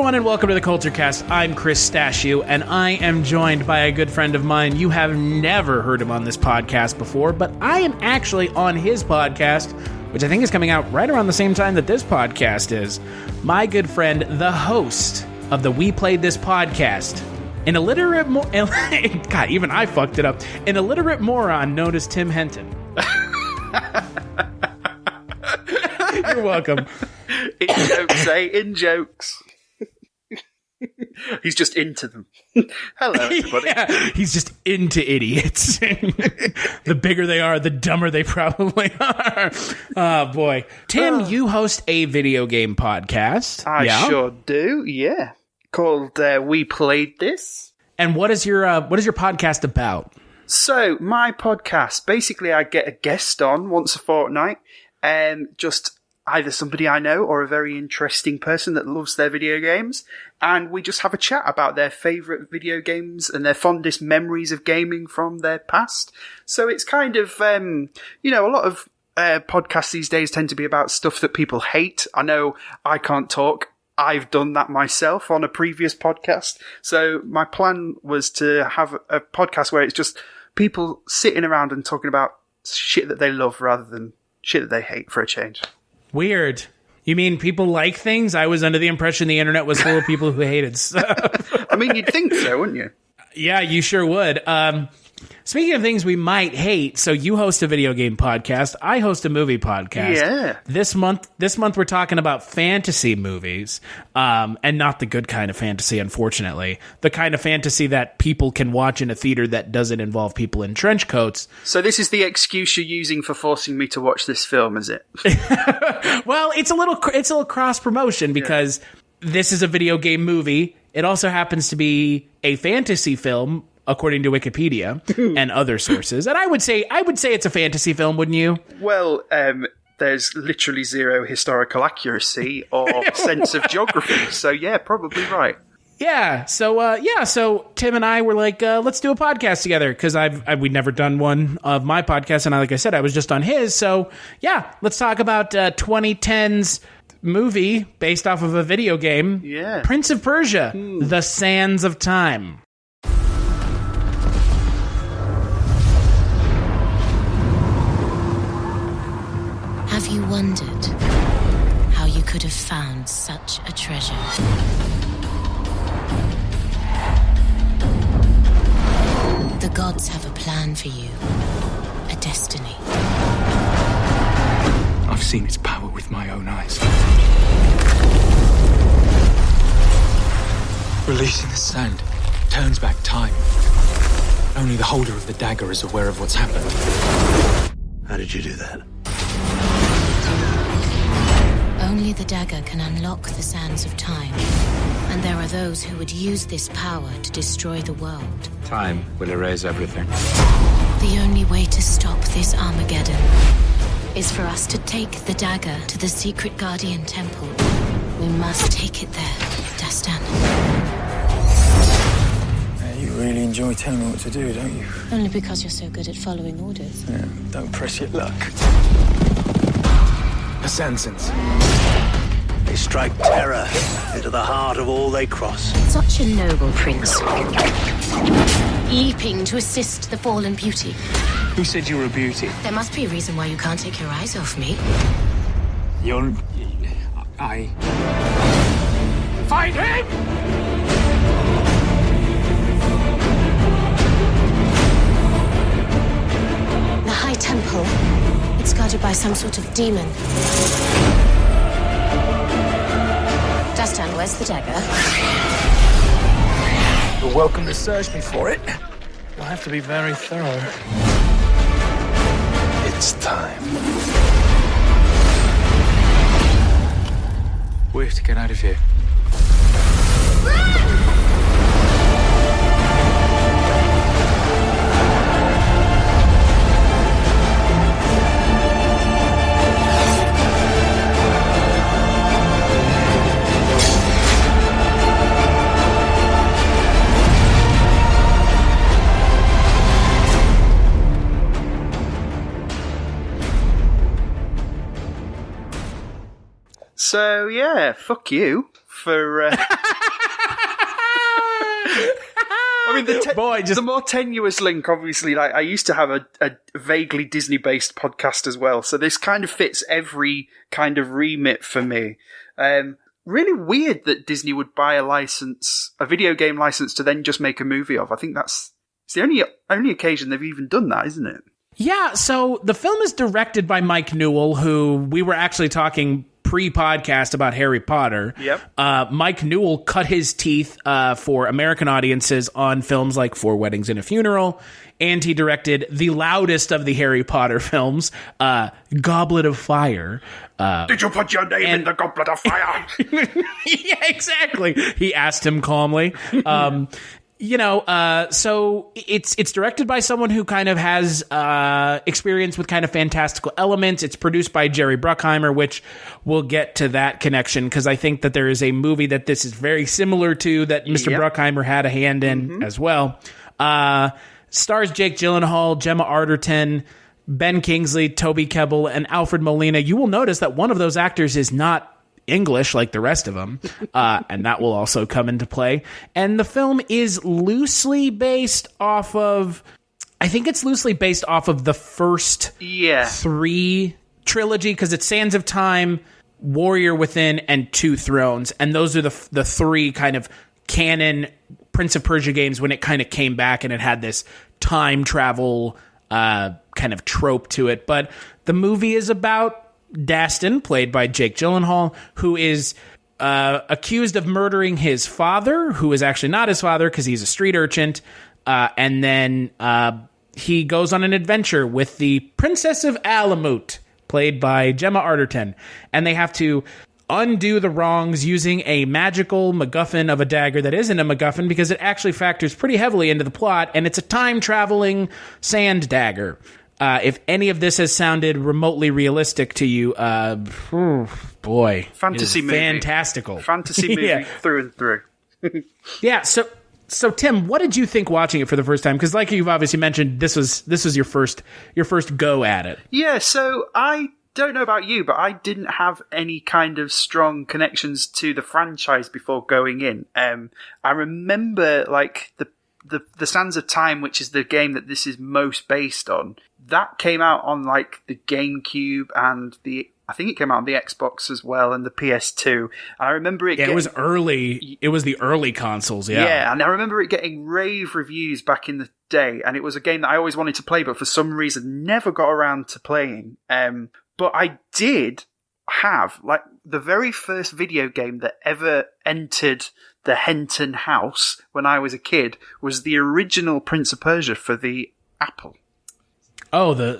everyone, and welcome to the Culture Cast. I'm Chris Stashew, and I am joined by a good friend of mine. You have never heard him on this podcast before, but I am actually on his podcast, which I think is coming out right around the same time that this podcast is. My good friend, the host of the We Played This podcast, an illiterate God, even I fucked it up. An illiterate moron known as Tim Henton. You're welcome. In jokes, eh? In jokes. He's just into them. Hello, everybody. Yeah, he's just into idiots. The bigger they are, the dumber they probably are. Oh, boy. Tim, you host a video game podcast. I sure do, yeah. Called We Played This. And what is your podcast about? So, my podcast, basically I get a guest on once a fortnight, and just either somebody I know or a very interesting person that loves their video games, and we just have a chat about their favourite video games and their fondest memories of gaming from their past. So it's kind of, a lot of podcasts these days tend to be about stuff that people hate. I know I can't talk. I've done that myself on a previous podcast. So my plan was to have a podcast where it's just people sitting around and talking about shit that they love rather than shit that they hate, for a change. Weird. You mean people like things? I was under the impression the internet was full of people who hated stuff. I mean, you'd think so, wouldn't you? Yeah, you sure would. Speaking of things we might hate, so you host a video game podcast. I host a movie podcast. Yeah. This month we're talking about fantasy movies, and not the good kind of fantasy, unfortunately. The kind of fantasy that people can watch in a theater that doesn't involve people in trench coats. So this is the excuse you're using for forcing me to watch this film, is it? Well, it's a little cross promotion because this is a video game movie. It also happens to be a fantasy film, according to Wikipedia and other sources. And I would say it's a fantasy film, wouldn't you? Well, there's literally zero historical accuracy or sense of geography. So yeah, probably right. Yeah. So Tim and I were like, let's do a podcast together, because we'd never done one of my podcasts, and like I said, I was just on his. So yeah, let's talk about 2010's movie based off of a video game. Yeah. Prince of Persia, The Sands of Time. Have you wondered how you could have found such a treasure? The gods have a plan for you, a destiny. I've seen its power with my own eyes. Releasing the sand turns back time. Only the holder of the dagger is aware of what's happened. How did you do that? Only the dagger can unlock the sands of time. And there are those who would use this power to destroy the world. Time will erase everything. The only way to stop this Armageddon is for us to take the dagger to the secret Guardian Temple. We must take it there, Dastan. You really enjoy telling me what to do, don't you? Only because you're so good at following orders. Yeah, don't press your luck. Assassins. They strike terror into the heart of all they cross. Such a noble prince. Leaping to assist the fallen beauty. Who said you were a beauty? There must be a reason why you can't take your eyes off me. Fight him! The High Temple. It's guarded by some sort of demon. Dastan, where's the dagger? You're welcome to search me for it. You'll have to be very thorough. It's time. We have to get out of here. So, yeah, fuck you for I mean, the more tenuous link, obviously, like I used to have a vaguely Disney-based podcast as well, so this kind of fits every kind of remit for me. Really weird that Disney would buy a video game license to then just make a movie of. I think it's the only occasion they've even done that, isn't it? Yeah, so the film is directed by Mike Newell, who we were actually talking pre-podcast about Harry Potter. Yep. Mike Newell cut his teeth for American audiences on films like Four Weddings and a Funeral, and he directed the loudest of the Harry Potter films, Goblet of Fire. Did you put your name in the Goblet of Fire? Yeah, exactly. He asked him calmly. So it's directed by someone who kind of has experience with kind of fantastical elements. It's produced by Jerry Bruckheimer, which we'll get to that connection because I think that there is a movie that this is very similar to that Mr. Bruckheimer had a hand in as well. Stars Jake Gyllenhaal, Gemma Arterton, Ben Kingsley, Toby Kebbell, and Alfred Molina. You will notice that one of those actors is not English like the rest of them, and that will also come into play. And the film is loosely based off of the first three trilogy, because it's Sands of Time, Warrior Within, and Two Thrones, and those are the three kind of canon Prince of Persia games when it kind of came back and it had this time travel kind of trope to it. But the movie is about Dastan, played by Jake Gyllenhaal, who is accused of murdering his father, who is actually not his father because he's a street urchin, and then he goes on an adventure with the Princess of Alamut, played by Gemma Arterton, and they have to undo the wrongs using a magical MacGuffin of a dagger that isn't a MacGuffin because it actually factors pretty heavily into the plot, and it's a time-traveling sand dagger. If any of this has sounded remotely realistic to you, boy, fantasy movie, fantastical fantasy movie through and through. Yeah. So Tim, what did you think watching it for the first time? Because like you've obviously mentioned, this was your first go at it. Yeah. So I don't know about you, but I didn't have any kind of strong connections to the franchise before going in. I remember like the Sands of Time, which is the game that this is most based on. That came out on like the GameCube and I think it came out on the Xbox as well and the PS2. And I remember it. Yeah, it was early. It was the early consoles. Yeah. Yeah, and I remember it getting rave reviews back in the day. And it was a game that I always wanted to play, but for some reason never got around to playing. But I did have like the very first video game that ever entered the Henton house when I was a kid was the original Prince of Persia for the Apple. Oh, the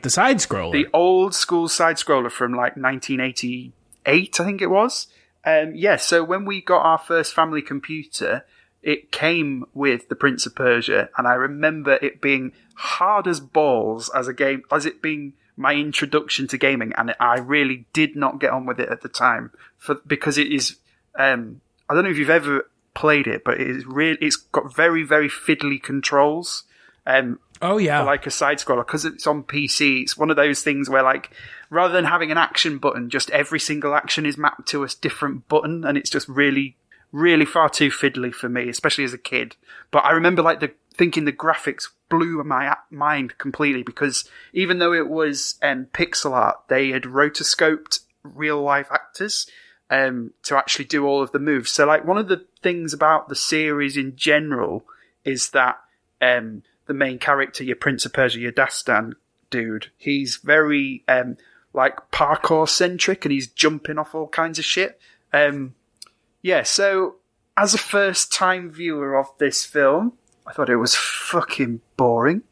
side scroller. The old school side scroller from like 1988, I think it was. So when we got our first family computer, it came with the Prince of Persia, and I remember it being hard as balls as a game, as it being my introduction to gaming, and I really did not get on with it at the time because it is. I don't know if you've ever played it, but it's got very, very fiddly controls. Oh yeah, for like a side scroller, because it's on PC. It's one of those things where like rather than having an action button, just every single action is mapped to a different button, and it's just really, really far too fiddly for me, especially as a kid. But I remember like thinking the graphics blew my mind completely, because even though it was pixel art, they had rotoscoped real life actors to actually do all of the moves. So like one of the things about the series in general is that the main character, your Prince of Persia, your Dastan dude, he's very like parkour centric, and he's jumping off all kinds of shit. So as a first time viewer of this film, I thought it was fucking boring.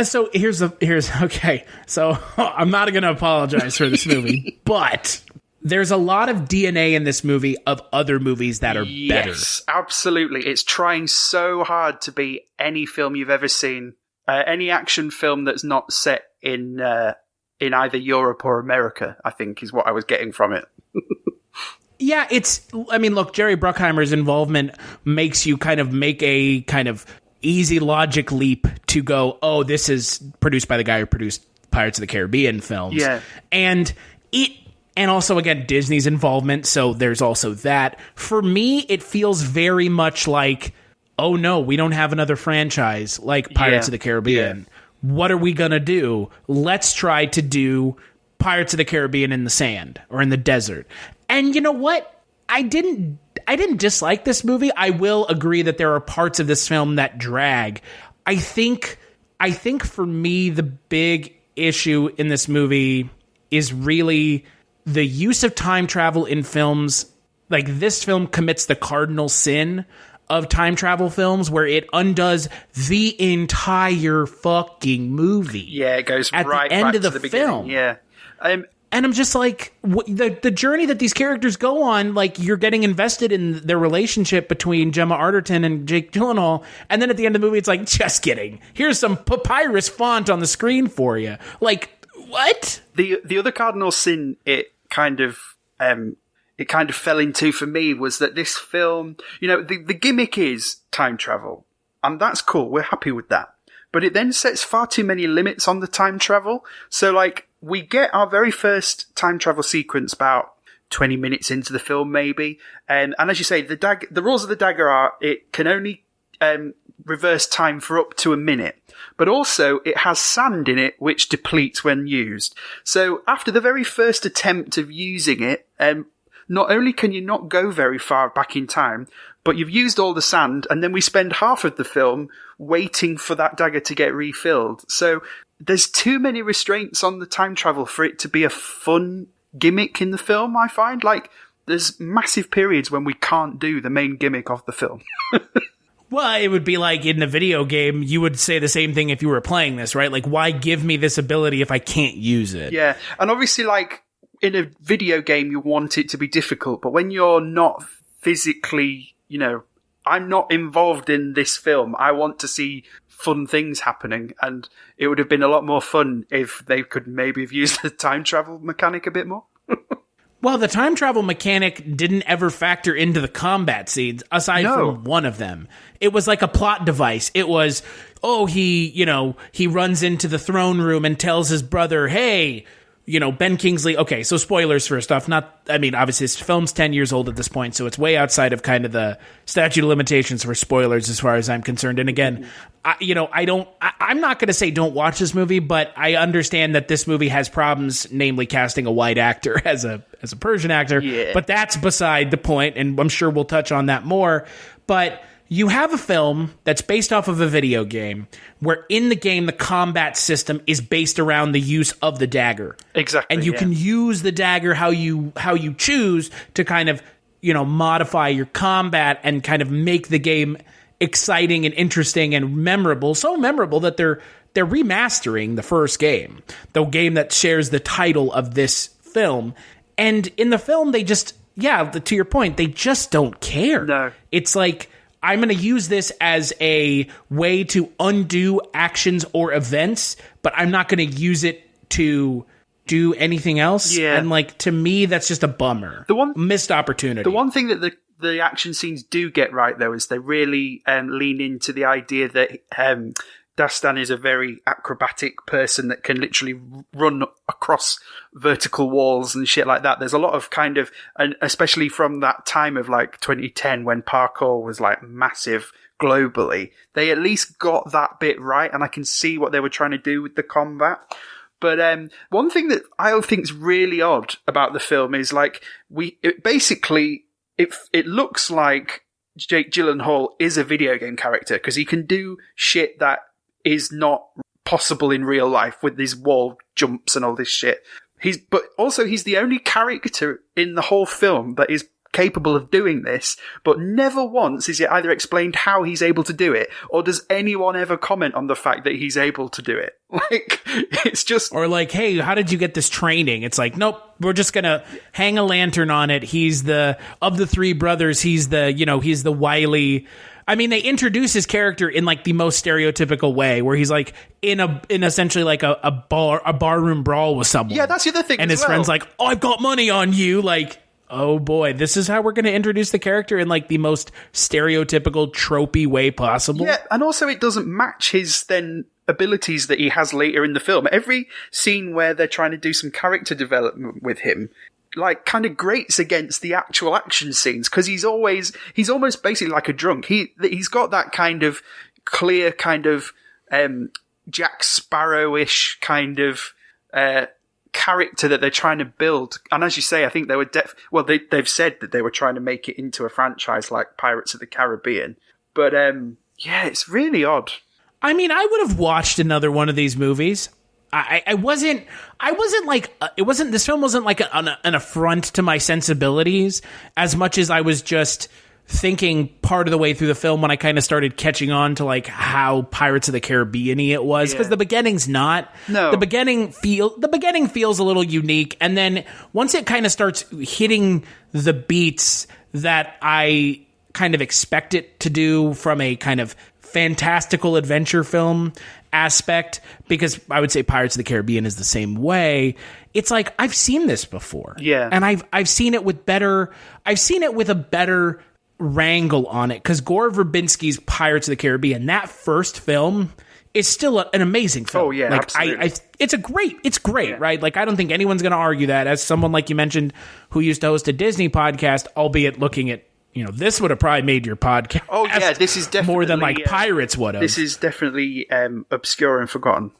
So here's okay. So I'm not going to apologize for this movie, but there's a lot of DNA in this movie of other movies that are better. Yes, absolutely. It's trying so hard to be any film you've ever seen, any action film that's not set in either Europe or America, I think is what I was getting from it. Yeah, look, Jerry Bruckheimer's involvement makes you kind of make a kind of easy logic leap to go, oh, this is produced by the guy who produced Pirates of the Caribbean films. Yeah. And And also, again, Disney's involvement, so there's also that. For me, it feels very much like, oh no, we don't have another franchise like Pirates of the Caribbean. Yeah. What are we gonna do? Let's try to do Pirates of the Caribbean in the sand or in the desert. And you know what? I didn't dislike this movie. I will agree that there are parts of this film that drag. I think for me, the big issue in this movie is really the use of time travel in films. Like, this film commits the cardinal sin of time travel films, where it undoes the entire fucking movie. Yeah, it goes at right the end back of the to the film. Yeah. And I'm just like, the journey that these characters go on, like, you're getting invested in their relationship between Gemma Arterton and Jake Gyllenhaal, and then at the end of the movie, it's like, just kidding. Here's some papyrus font on the screen for you. Like, what? The other cardinal sin it kind of fell into for me was that this film, the gimmick is time travel, and that's cool. We're happy with that. But it then sets far too many limits on the time travel. So, like, we get our very first time travel sequence about 20 minutes into the film, maybe. And as you say, the rules of the dagger are it can only reverse time for up to a minute. But also, it has sand in it, which depletes when used. So, after the very first attempt of using it, not only can you not go very far back in time, but you've used all the sand, and then we spend half of the film waiting for that dagger to get refilled. So there's too many restraints on the time travel for it to be a fun gimmick in the film, I find. Like, there's massive periods when we can't do the main gimmick of the film. Well, it would be like in the video game, you would say the same thing if you were playing this, right? Like, why give me this ability if I can't use it? Yeah, and obviously, like, in a video game, you want it to be difficult, but when you're not physically, I'm not involved in this film, I want to see fun things happening, and it would have been a lot more fun if they could maybe have used the time travel mechanic a bit more. Well, the time travel mechanic didn't ever factor into the combat scenes, aside from one of them. It was like a plot device. It was, he runs into the throne room and tells his brother, hey, Ben Kingsley. Okay, so spoilers first off. Obviously this film's 10 years old at this point, so it's way outside of kind of the statute of limitations for spoilers as far as I'm concerned. And again, I'm not going to say don't watch this movie, but I understand that this movie has problems, namely casting a white actor as a Persian actor. Yeah. But that's beside the point, and I'm sure we'll touch on that more. But you have a film that's based off of a video game where in the game, the combat system is based around the use of the dagger. Exactly. And you can use the dagger how you choose to kind of, modify your combat and kind of make the game exciting and interesting and memorable. So memorable that they're remastering the first game, the game that shares the title of this film. And in the film, they just, to your point, they just don't care. No. It's like, I'm going to use this as a way to undo actions or events, but I'm not going to use it to do anything else. Yeah. And to me, that's just a bummer. Missed opportunity. The one thing that the action scenes do get right, though, is they really lean into the idea that Dastan is a very acrobatic person that can literally run across vertical walls and shit like that. There's a lot of kind of, and especially from that time of 2010 when parkour was massive globally, they at least got that bit right, and I can see what they were trying to do with the combat. But one thing that I think is really odd about the film is it looks like Jake Gyllenhaal is a video game character, because he can do shit that is not possible in real life with these wall jumps and all this shit. But also he's the only character in the whole film that is capable of doing this, but never once is it either explained how he's able to do it, or does anyone ever comment on the fact that he's able to do it. It's just... Or hey, how did you get this training? It's like, nope, we're just gonna hang a lantern on it. He's of the three brothers, he's the wily... they introduce his character in the most stereotypical way, where he's in essentially a barroom brawl with someone. Yeah, that's the other thing. And his friend's oh, I've got money on you. Oh boy, this is how we're going to introduce the character in the most stereotypical, tropey way possible. Yeah, and also it doesn't match his then abilities that he has later in the film. Every scene where they're trying to do some character development with him, like kind of grates against the actual action scenes, because he's almost basically like a drunk. He's got that kind of clear kind of Jack Sparrow-ish kind of character that they're trying to build. And as you say, I think they were they've said that they were trying to make it into a franchise like Pirates of the Caribbean. But yeah, it's really odd. I mean, I would have watched another one of these movies. This film wasn't like an affront to my sensibilities as much as I was just thinking part of the way through the film when I kind of started catching on to like how Pirates of the Caribbean-y it was, because the beginning's not. No. The beginning feels a little unique, and then once it kind of starts hitting the beats that I kind of expect it to do from a kind of fantastical adventure film aspect, because I would say Pirates of the Caribbean is the same way. It's like, I've seen this before. Yeah. And I've seen it with a better wrangle on it, because Gore Verbinski's Pirates of the Caribbean, that first film, is still an amazing film. Oh yeah, like, absolutely. It's great, yeah. Right? Like, I don't think anyone's going to argue that. As someone like you mentioned who used to host a Disney podcast, albeit looking at, this would have probably made your podcast. Oh yeah, this is definitely more than like Pirates would have. This is definitely obscure and forgotten.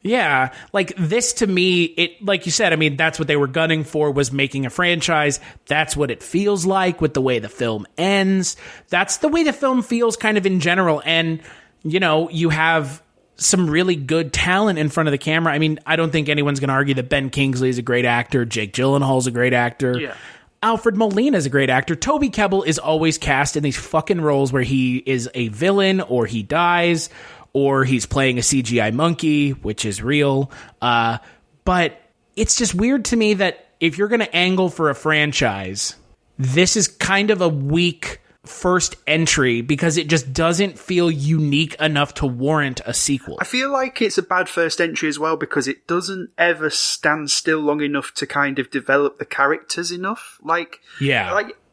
Yeah, like this to me, it, like you said, I mean, that's what they were gunning for, was making a franchise. That's what it feels like with the way the film ends. That's the way the film feels kind of in general. And, you have some really good talent in front of the camera. I mean, I don't think anyone's going to argue that Ben Kingsley is a great actor. Jake Gyllenhaal is a great actor. Yeah. Alfred Molina is a great actor. Toby Kebbell is always cast in these fucking roles where he is a villain, or he dies, or he's playing a CGI monkey, which is real. But it's just weird to me that if you're going to angle for a franchise, this is kind of a weak first entry, because it just doesn't feel unique enough to warrant a sequel. I feel like it's a bad first entry as well, because it doesn't ever stand still long enough to kind of develop the characters enough.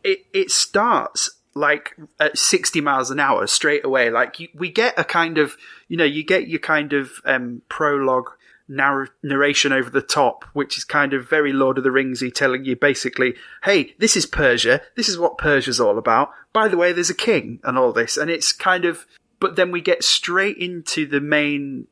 It starts like at 60 miles an hour straight away. Like we get a kind of, you get your kind of prologue narration over the top, which is kind of very Lord of the Ringsy, telling you basically, hey, this is Persia, this is what Persia's all about, by the way, there's a king and all this. And it's kind of, but then we get straight into the main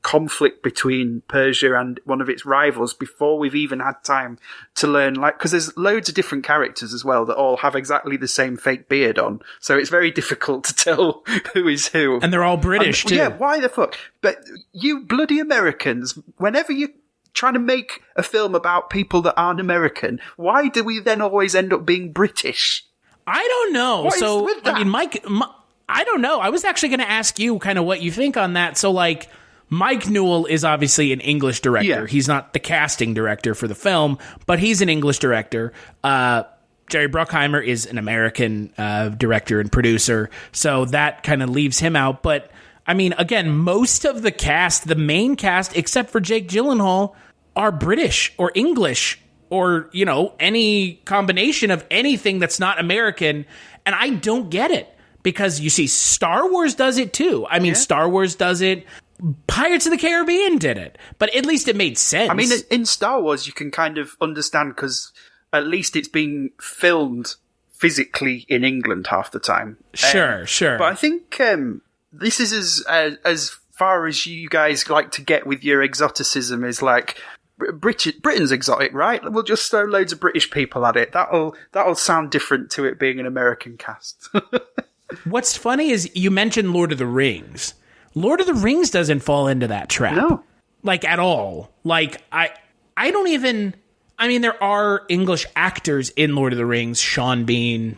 conflict between Persia and one of its rivals before we've even had time to learn, like, because there's loads of different characters as well that all have exactly the same fake beard on, so it's very difficult to tell who is who. And they're all British too. Yeah, why the fuck? But you bloody Americans, whenever you're trying to make a film about people that aren't American, why do we then always end up being British? I don't know. What is with that? I mean, Mike, I don't know. I was actually going to ask you kind of what you think on that. So, like, Mike Newell is obviously an English director. Yeah. He's not the casting director for the film, but he's an English director. Jerry Bruckheimer is an American director and producer, so that kind of leaves him out. But, I mean, again, most of the cast, the main cast, except for Jake Gyllenhaal, are British or English or, any combination of anything that's not American. And I don't get it, because you see Star Wars does it too. I mean, Star Wars does it. Pirates of the Caribbean did it, but at least it made sense. I mean, in Star Wars, you can kind of understand, because at least it's being filmed physically in England half the time. Sure. But I think this is as far as you guys like to get with your exoticism, is like, Britain's exotic, right? We'll just throw loads of British people at it. That'll sound different to it being an American cast. What's funny is you mentioned Lord of the Rings. Lord of the Rings doesn't fall into that trap. No. Like, at all. Like, I don't even... I mean, there are English actors in Lord of the Rings. Sean Bean,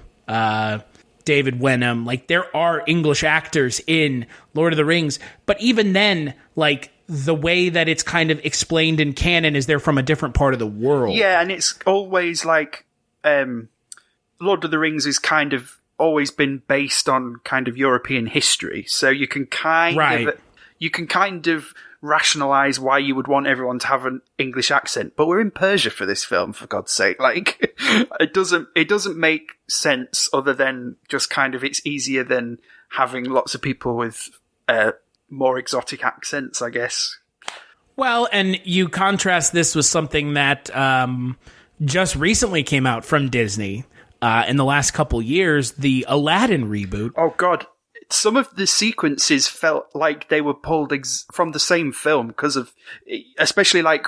David Wenham. Like, there are English actors in Lord of the Rings. But even then, like, the way that it's kind of explained in canon is they're from a different part of the world. Yeah, and it's always like... Lord of the Rings is kind of always been based on kind of European history, so you can kind of rationalize why you would want everyone to have an English accent. But we're in Persia for this film, for God's sake. Like, it doesn't make sense, other than just kind of it's easier than having lots of people with more exotic accents, I guess. Well, and you contrast this with something that just recently came out from Disney in the last couple years, the Aladdin reboot. Oh, God. Some of the sequences felt like they were pulled from the same film because of, especially like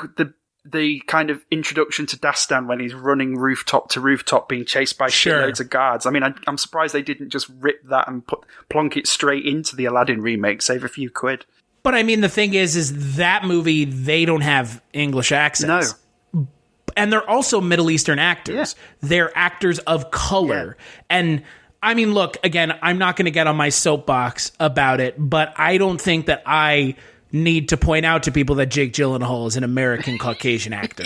the kind of introduction to Dastan when he's running rooftop to rooftop being chased by shitloads of guards. I mean, I'm surprised they didn't just rip that and plonk it straight into the Aladdin remake, save a few quid. But I mean, the thing is that movie, they don't have English accents. No. And they're also Middle Eastern actors. Yeah. They're actors of color. Yeah. And I mean, look, again, I'm not going to get on my soapbox about it, but I don't think that I need to point out to people that Jake Gyllenhaal is an American Caucasian actor.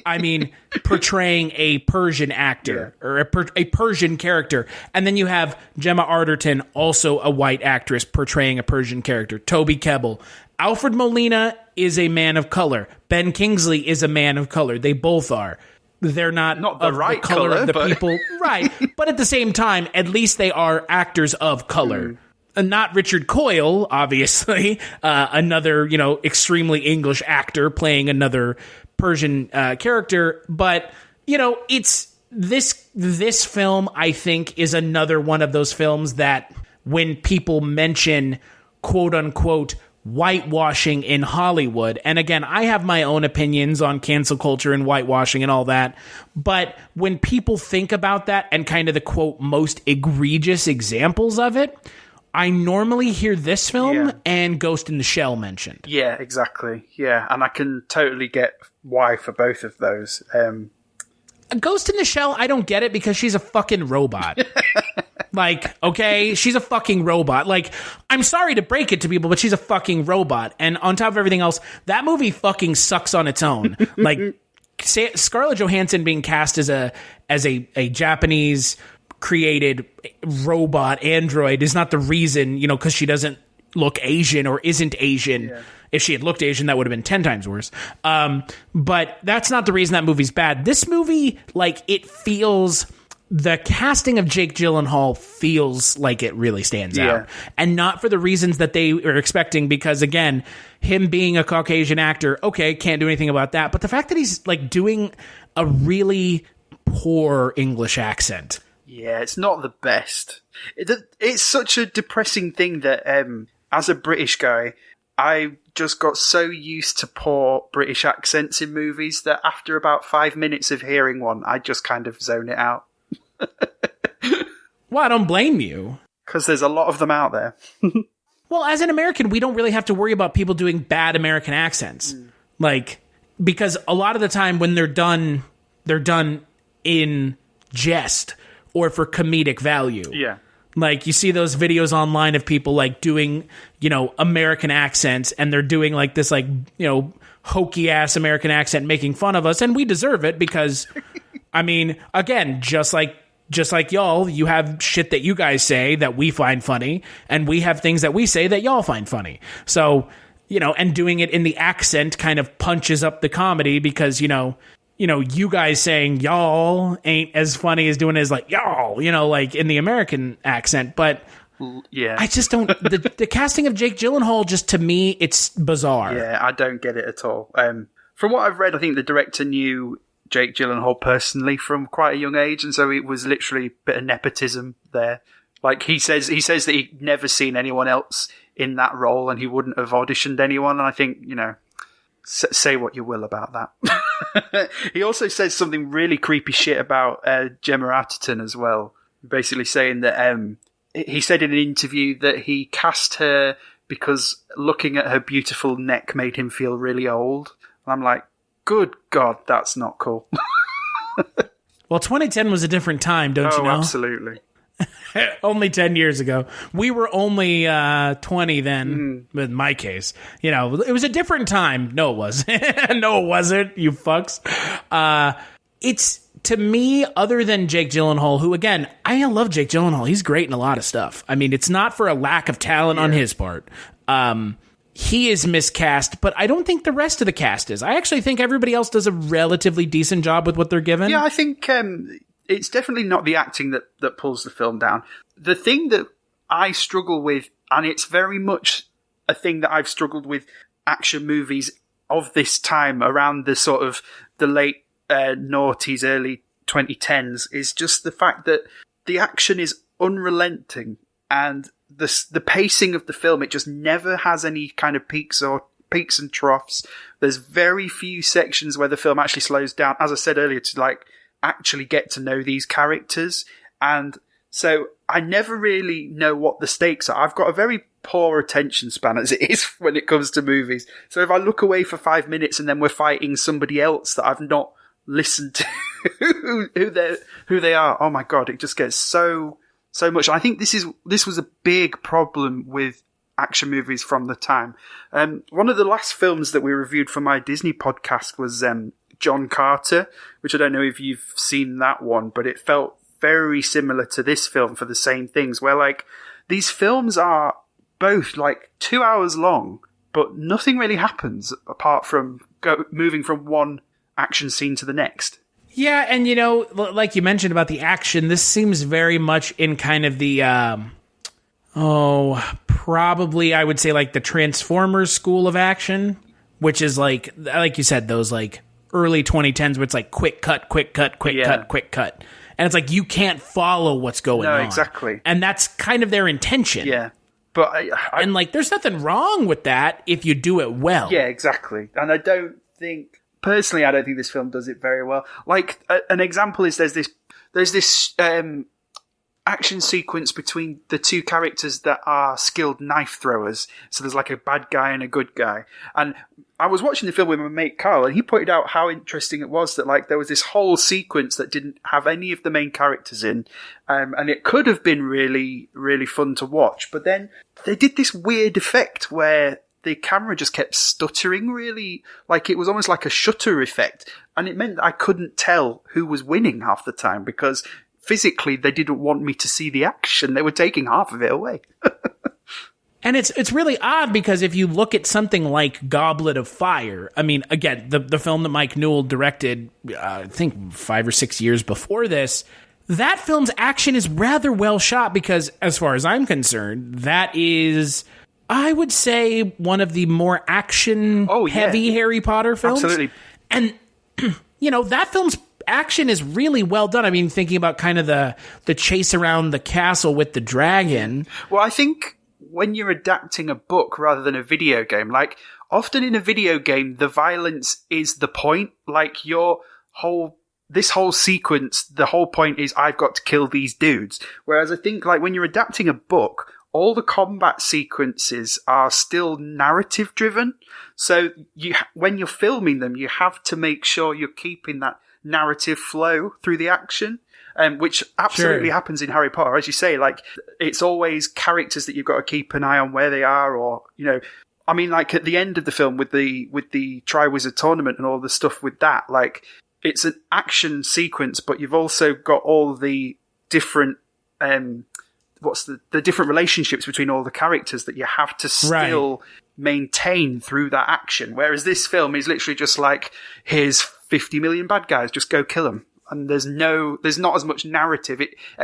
I mean, portraying a Persian actor or a Persian character. And then you have Gemma Arterton, also a white actress, portraying a Persian character. Toby Kebbell. Alfred Molina is a man of color. Ben Kingsley is a man of color. They both are. They're not the right color of the people. Right. But at the same time, at least they are actors of color. And not Richard Coyle, obviously, another, extremely English actor playing another Persian character. But, it's this film, I think, is another one of those films that when people mention, quote unquote, whitewashing in Hollywood. And again, I have my own opinions on cancel culture and whitewashing and all that. But when people think about that and kind of the quote most egregious examples of it, I normally hear this film and Ghost in the Shell mentioned. Yeah, exactly. Yeah, and I can totally get why for both of those. Ghost in the Shell, I don't get it because she's a fucking robot. Like, okay, she's a fucking robot. Like, I'm sorry to break it to people, but she's a fucking robot. And on top of everything else, that movie fucking sucks on its own. Like, Scarlett Johansson being cast as a Japanese created robot android is not the reason, because she doesn't look Asian or isn't Asian. Yeah. If she had looked Asian, that would have been 10 times worse. But that's not the reason that movie's bad. This movie, it feels... The casting of Jake Gyllenhaal feels like it really stands out. And not for the reasons that they were expecting, because, again, him being a Caucasian actor, okay, can't do anything about that. But the fact that he's, doing a really poor English accent. Yeah, it's not the best. It's such a depressing thing that, as a British guy, I just got so used to poor British accents in movies that after about 5 minutes of hearing one, I just kind of zone it out. Well, I don't blame you. Because there's a lot of them out there. Well, as an American, we don't really have to worry about people doing bad American accents. Because a lot of the time when they're done in jest or for comedic value. Yeah. You see those videos online of people doing, American accents, and they're doing this hokey ass American accent making fun of us, and we deserve it because I mean, again, just like y'all, you have shit that you guys say that we find funny, and we have things that we say that y'all find funny. So, and doing it in the accent kind of punches up the comedy because, you guys saying y'all ain't as funny as doing it as y'all, in the American accent. But yeah, I just don't, the casting of Jake Gyllenhaal, just to me, it's bizarre. Yeah, I don't get it at all. From what I've read, I think the director knew Jake Gyllenhaal personally from quite a young age, and so it was literally a bit of nepotism there. He says that he'd never seen anyone else in that role, and he wouldn't have auditioned anyone. And I think, say what you will about that. He also says something really creepy shit about Gemma Arterton as well, basically saying that he said in an interview that he cast her because looking at her beautiful neck made him feel really old. And I'm like, good God, that's not cool. Well, 2010 was a different time, don't you know? Absolutely. Only 10 years ago. We were only 20 then, in my case. It was a different time. No, it wasn't. No, it wasn't, you fucks. It's, to me, other than Jake Gyllenhaal, who, again, I love Jake Gyllenhaal. He's great in a lot of stuff. I mean, it's not for a lack of talent on his part. He is miscast, but I don't think the rest of the cast is. I actually think everybody else does a relatively decent job with what they're given. Yeah, I think it's definitely not the acting that pulls the film down. The thing that I struggle with, and it's very much a thing that I've struggled with action movies of this time around the sort of the late noughties, early 2010s is just the fact that the action is unrelenting, and the pacing of the film, it just never has any kind of peaks and troughs. There's very few sections where the film actually slows down, as I said earlier, to like actually get to know these characters. And so I never really know what the stakes are. I've got a very poor attention span as it is when it comes to movies. So if I look away for 5 minutes and then we're fighting somebody else that I've not listened to who they are, oh my God, it just gets so much. I think this was a big problem with action movies from the time. One of the last films that we reviewed for my Disney podcast was John Carter, which I don't know if you've seen that one, but it felt very similar to this film for the same things, where like these films are both like 2 hours long, but nothing really happens apart from moving from one action scene to the next. Yeah, and you know, like you mentioned about the action, this seems very much in kind of the, probably I would say like the Transformers school of action, which is like you said, those like early 2010s where it's like quick cut, quick cut, quick cut, quick cut. And it's like you can't follow what's going on. No, exactly. And that's kind of their intention. Yeah. But and like there's nothing wrong with that if you do it well. Yeah, exactly. And I don't think this film does it very well. Like an example is there's this action sequence between the two characters that are skilled knife throwers. So there's like a bad guy and a good guy. And I was watching the film with my mate Carl, and he pointed out how interesting it was that like there was this whole sequence that didn't have any of the main characters in, and it could have been really, really fun to watch. But then they did this weird effect where the camera just kept stuttering, really, like it was almost like a shutter effect, and it meant that I couldn't tell who was winning half the time because physically they didn't want me to see the action. They were taking half of it away. And it's really odd because if you look at something like Goblet of Fire, I mean, again, the film that Mike Newell directed, I think 5 or 6 years before this, that film's action is rather well shot because, as far as I'm concerned, that is, I would say, one of the more action-heavy Harry Potter films. Absolutely. And, you know, that film's action is really well done. I mean, thinking about kind of the chase around the castle with the dragon. Well, I think when you're adapting a book rather than a video game, like often in a video game, the violence is the point. Like this whole sequence, the whole point is I've got to kill these dudes. Whereas I think like when you're adapting a book, all the combat sequences are still narrative driven. So when you're filming them, you have to make sure you're keeping that narrative flow through the action. Which absolutely happens in Harry Potter. As you say, like, it's always characters that you've got to keep an eye on where they are, or, you know, I mean, like, at the end of the film with the Triwizard Tournament and all the stuff with that, like, it's an action sequence, but you've also got all the different, the different relationships between all the characters that you have to still maintain through that action. Whereas this film is literally just like, here's 50 million bad guys, just go kill them. And there's not as much narrative.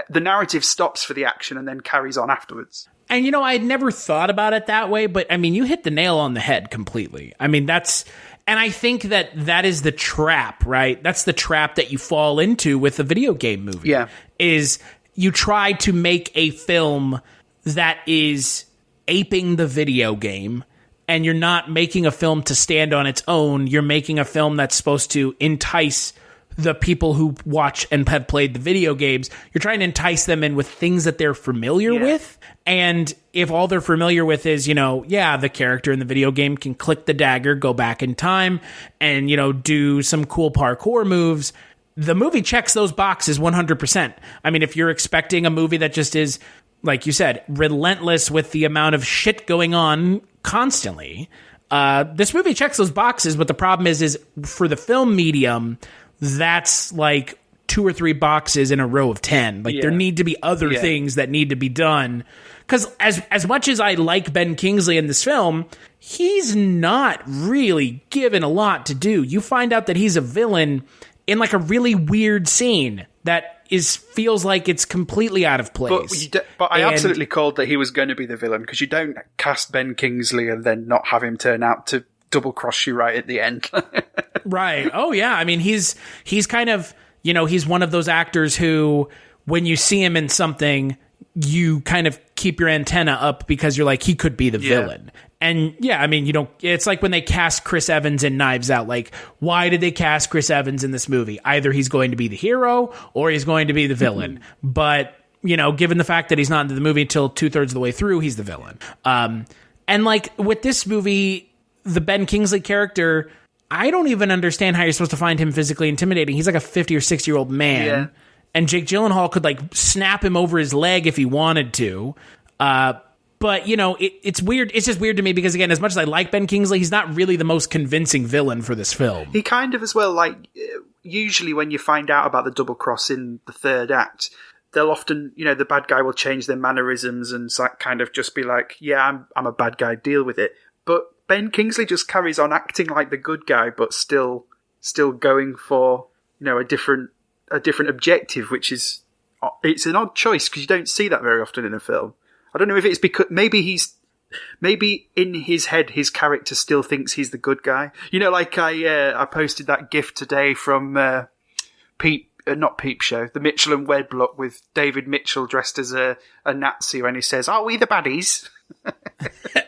The narrative stops for the action and then carries on afterwards. And, you know, I had never thought about it that way, but I mean, you hit the nail on the head completely. I mean, and I think that is the trap, right? That's the trap that you fall into with a video game movie. Yeah. Is you try to make a film that is aping the video game, and you're not making a film to stand on its own. You're making a film that's supposed to entice the people who watch and have played the video games. You're trying to entice them in with things that they're familiar with. And if all they're familiar with is, you know, the character in the video game can click the dagger, go back in time, and, you know, do some cool parkour moves, the movie checks those boxes 100%. I mean, if you're expecting a movie that just is, like you said, relentless with the amount of shit going on constantly, this movie checks those boxes. But the problem is for the film medium, that's like 2 or 3 boxes in a row of 10. Like there need to be other things that need to be done. Because as much as I like Ben Kingsley in this film, he's not really given a lot to do. You find out that he's a villain in like a really weird scene that feels like it's completely out of place. But I absolutely called that he was going to be the villain, because you don't cast Ben Kingsley and then not have him turn out to double cross you right at the end. Right. Oh yeah. I mean, he's kind of, he's one of those actors who, when you see him in something, you kind of keep your antenna up because you're like, he could be the villain. And yeah, I mean, it's like when they cast Chris Evans in Knives Out. Like, why did they cast Chris Evans in this movie? Either he's going to be the hero or he's going to be the villain. But, given the fact that he's not in the movie until 2/3 of the way through, he's the villain. And like with this movie, the Ben Kingsley character, I don't even understand how you're supposed to find him physically intimidating. He's like a 50 or 60-year-old man. Yeah. And Jake Gyllenhaal could like snap him over his leg if he wanted to. But, it's weird. It's just weird to me because, again, as much as I like Ben Kingsley, he's not really the most convincing villain for this film. He kind of as well, like, usually when you find out about the double cross in the third act, they'll often, the bad guy will change their mannerisms and kind of just be like, yeah, I'm a bad guy, deal with it. But Ben Kingsley just carries on acting like the good guy, but still going for, a different objective, which is, it's an odd choice because you don't see that very often in a film. I don't know if it's because maybe in his head his character still thinks he's the good guy. Like I posted that GIF today from not Peep Show, the Mitchell and Webb look with David Mitchell dressed as a Nazi when he says, "Are we the baddies?"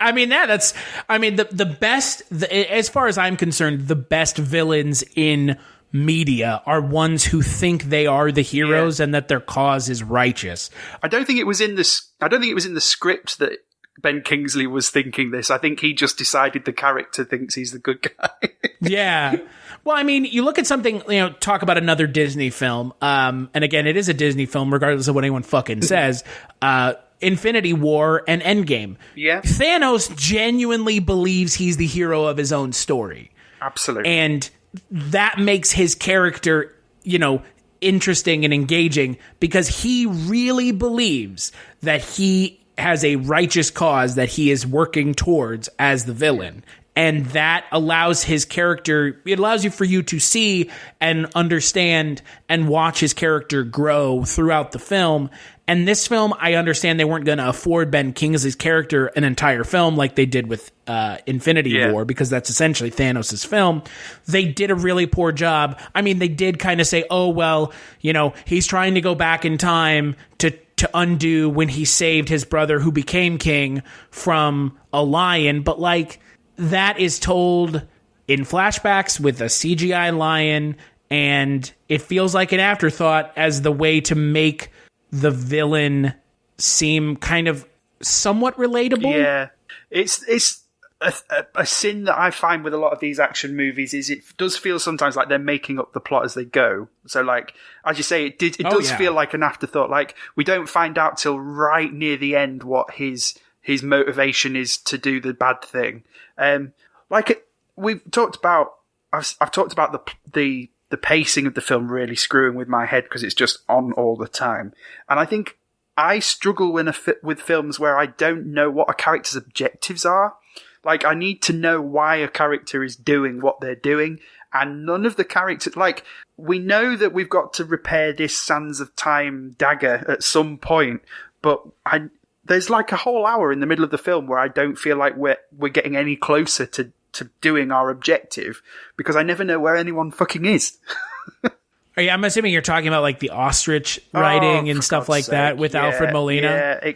I mean the best, as far as I'm concerned, the best villains in media are ones who think they are the heroes and that their cause is righteous. I don't think it was in the script that Ben Kingsley was thinking this. I think he just decided the character thinks he's the good guy. Yeah. Well, I mean, you look at something, talk about another Disney film. And again, it is a Disney film, regardless of what anyone fucking says. Infinity War and Endgame. Yeah. Thanos genuinely believes he's the hero of his own story. Absolutely. And that makes his character, interesting and engaging because he really believes that he has a righteous cause that he is working towards as the villain. And that allows his character, it allows for you to see and understand and watch his character grow throughout the film. And this film, I understand they weren't going to afford Ben Kingsley's character an entire film like they did with Infinity War, because that's essentially Thanos' film. They did a really poor job. I mean, they did kind of say, oh, well, he's trying to go back in time to undo when he saved his brother who became king from a lion. But like, that is told in flashbacks with a CGI lion, and it feels like an afterthought as the way to make the villain seem kind of somewhat relatable. Yeah, it's a sin that I find with a lot of these action movies is it does feel sometimes like they're making up the plot as they go. So like, as you say, it does feel like an afterthought. Like, we don't find out till right near the end what his motivation is to do the bad thing. We've talked about, I've talked about the pacing of the film really screwing with my head because it's just on all the time. And I think I struggle with films where I don't know what a character's objectives are. Like, I need to know why a character is doing what they're doing. And none of the characters, like, we know that we've got to repair this Sands of Time dagger at some point, but there's like a whole hour in the middle of the film where I don't feel like we're getting any closer to doing our objective because I never know where anyone fucking is. I'm assuming you're talking about like the ostrich riding and stuff like that with Alfred Molina. Yeah, it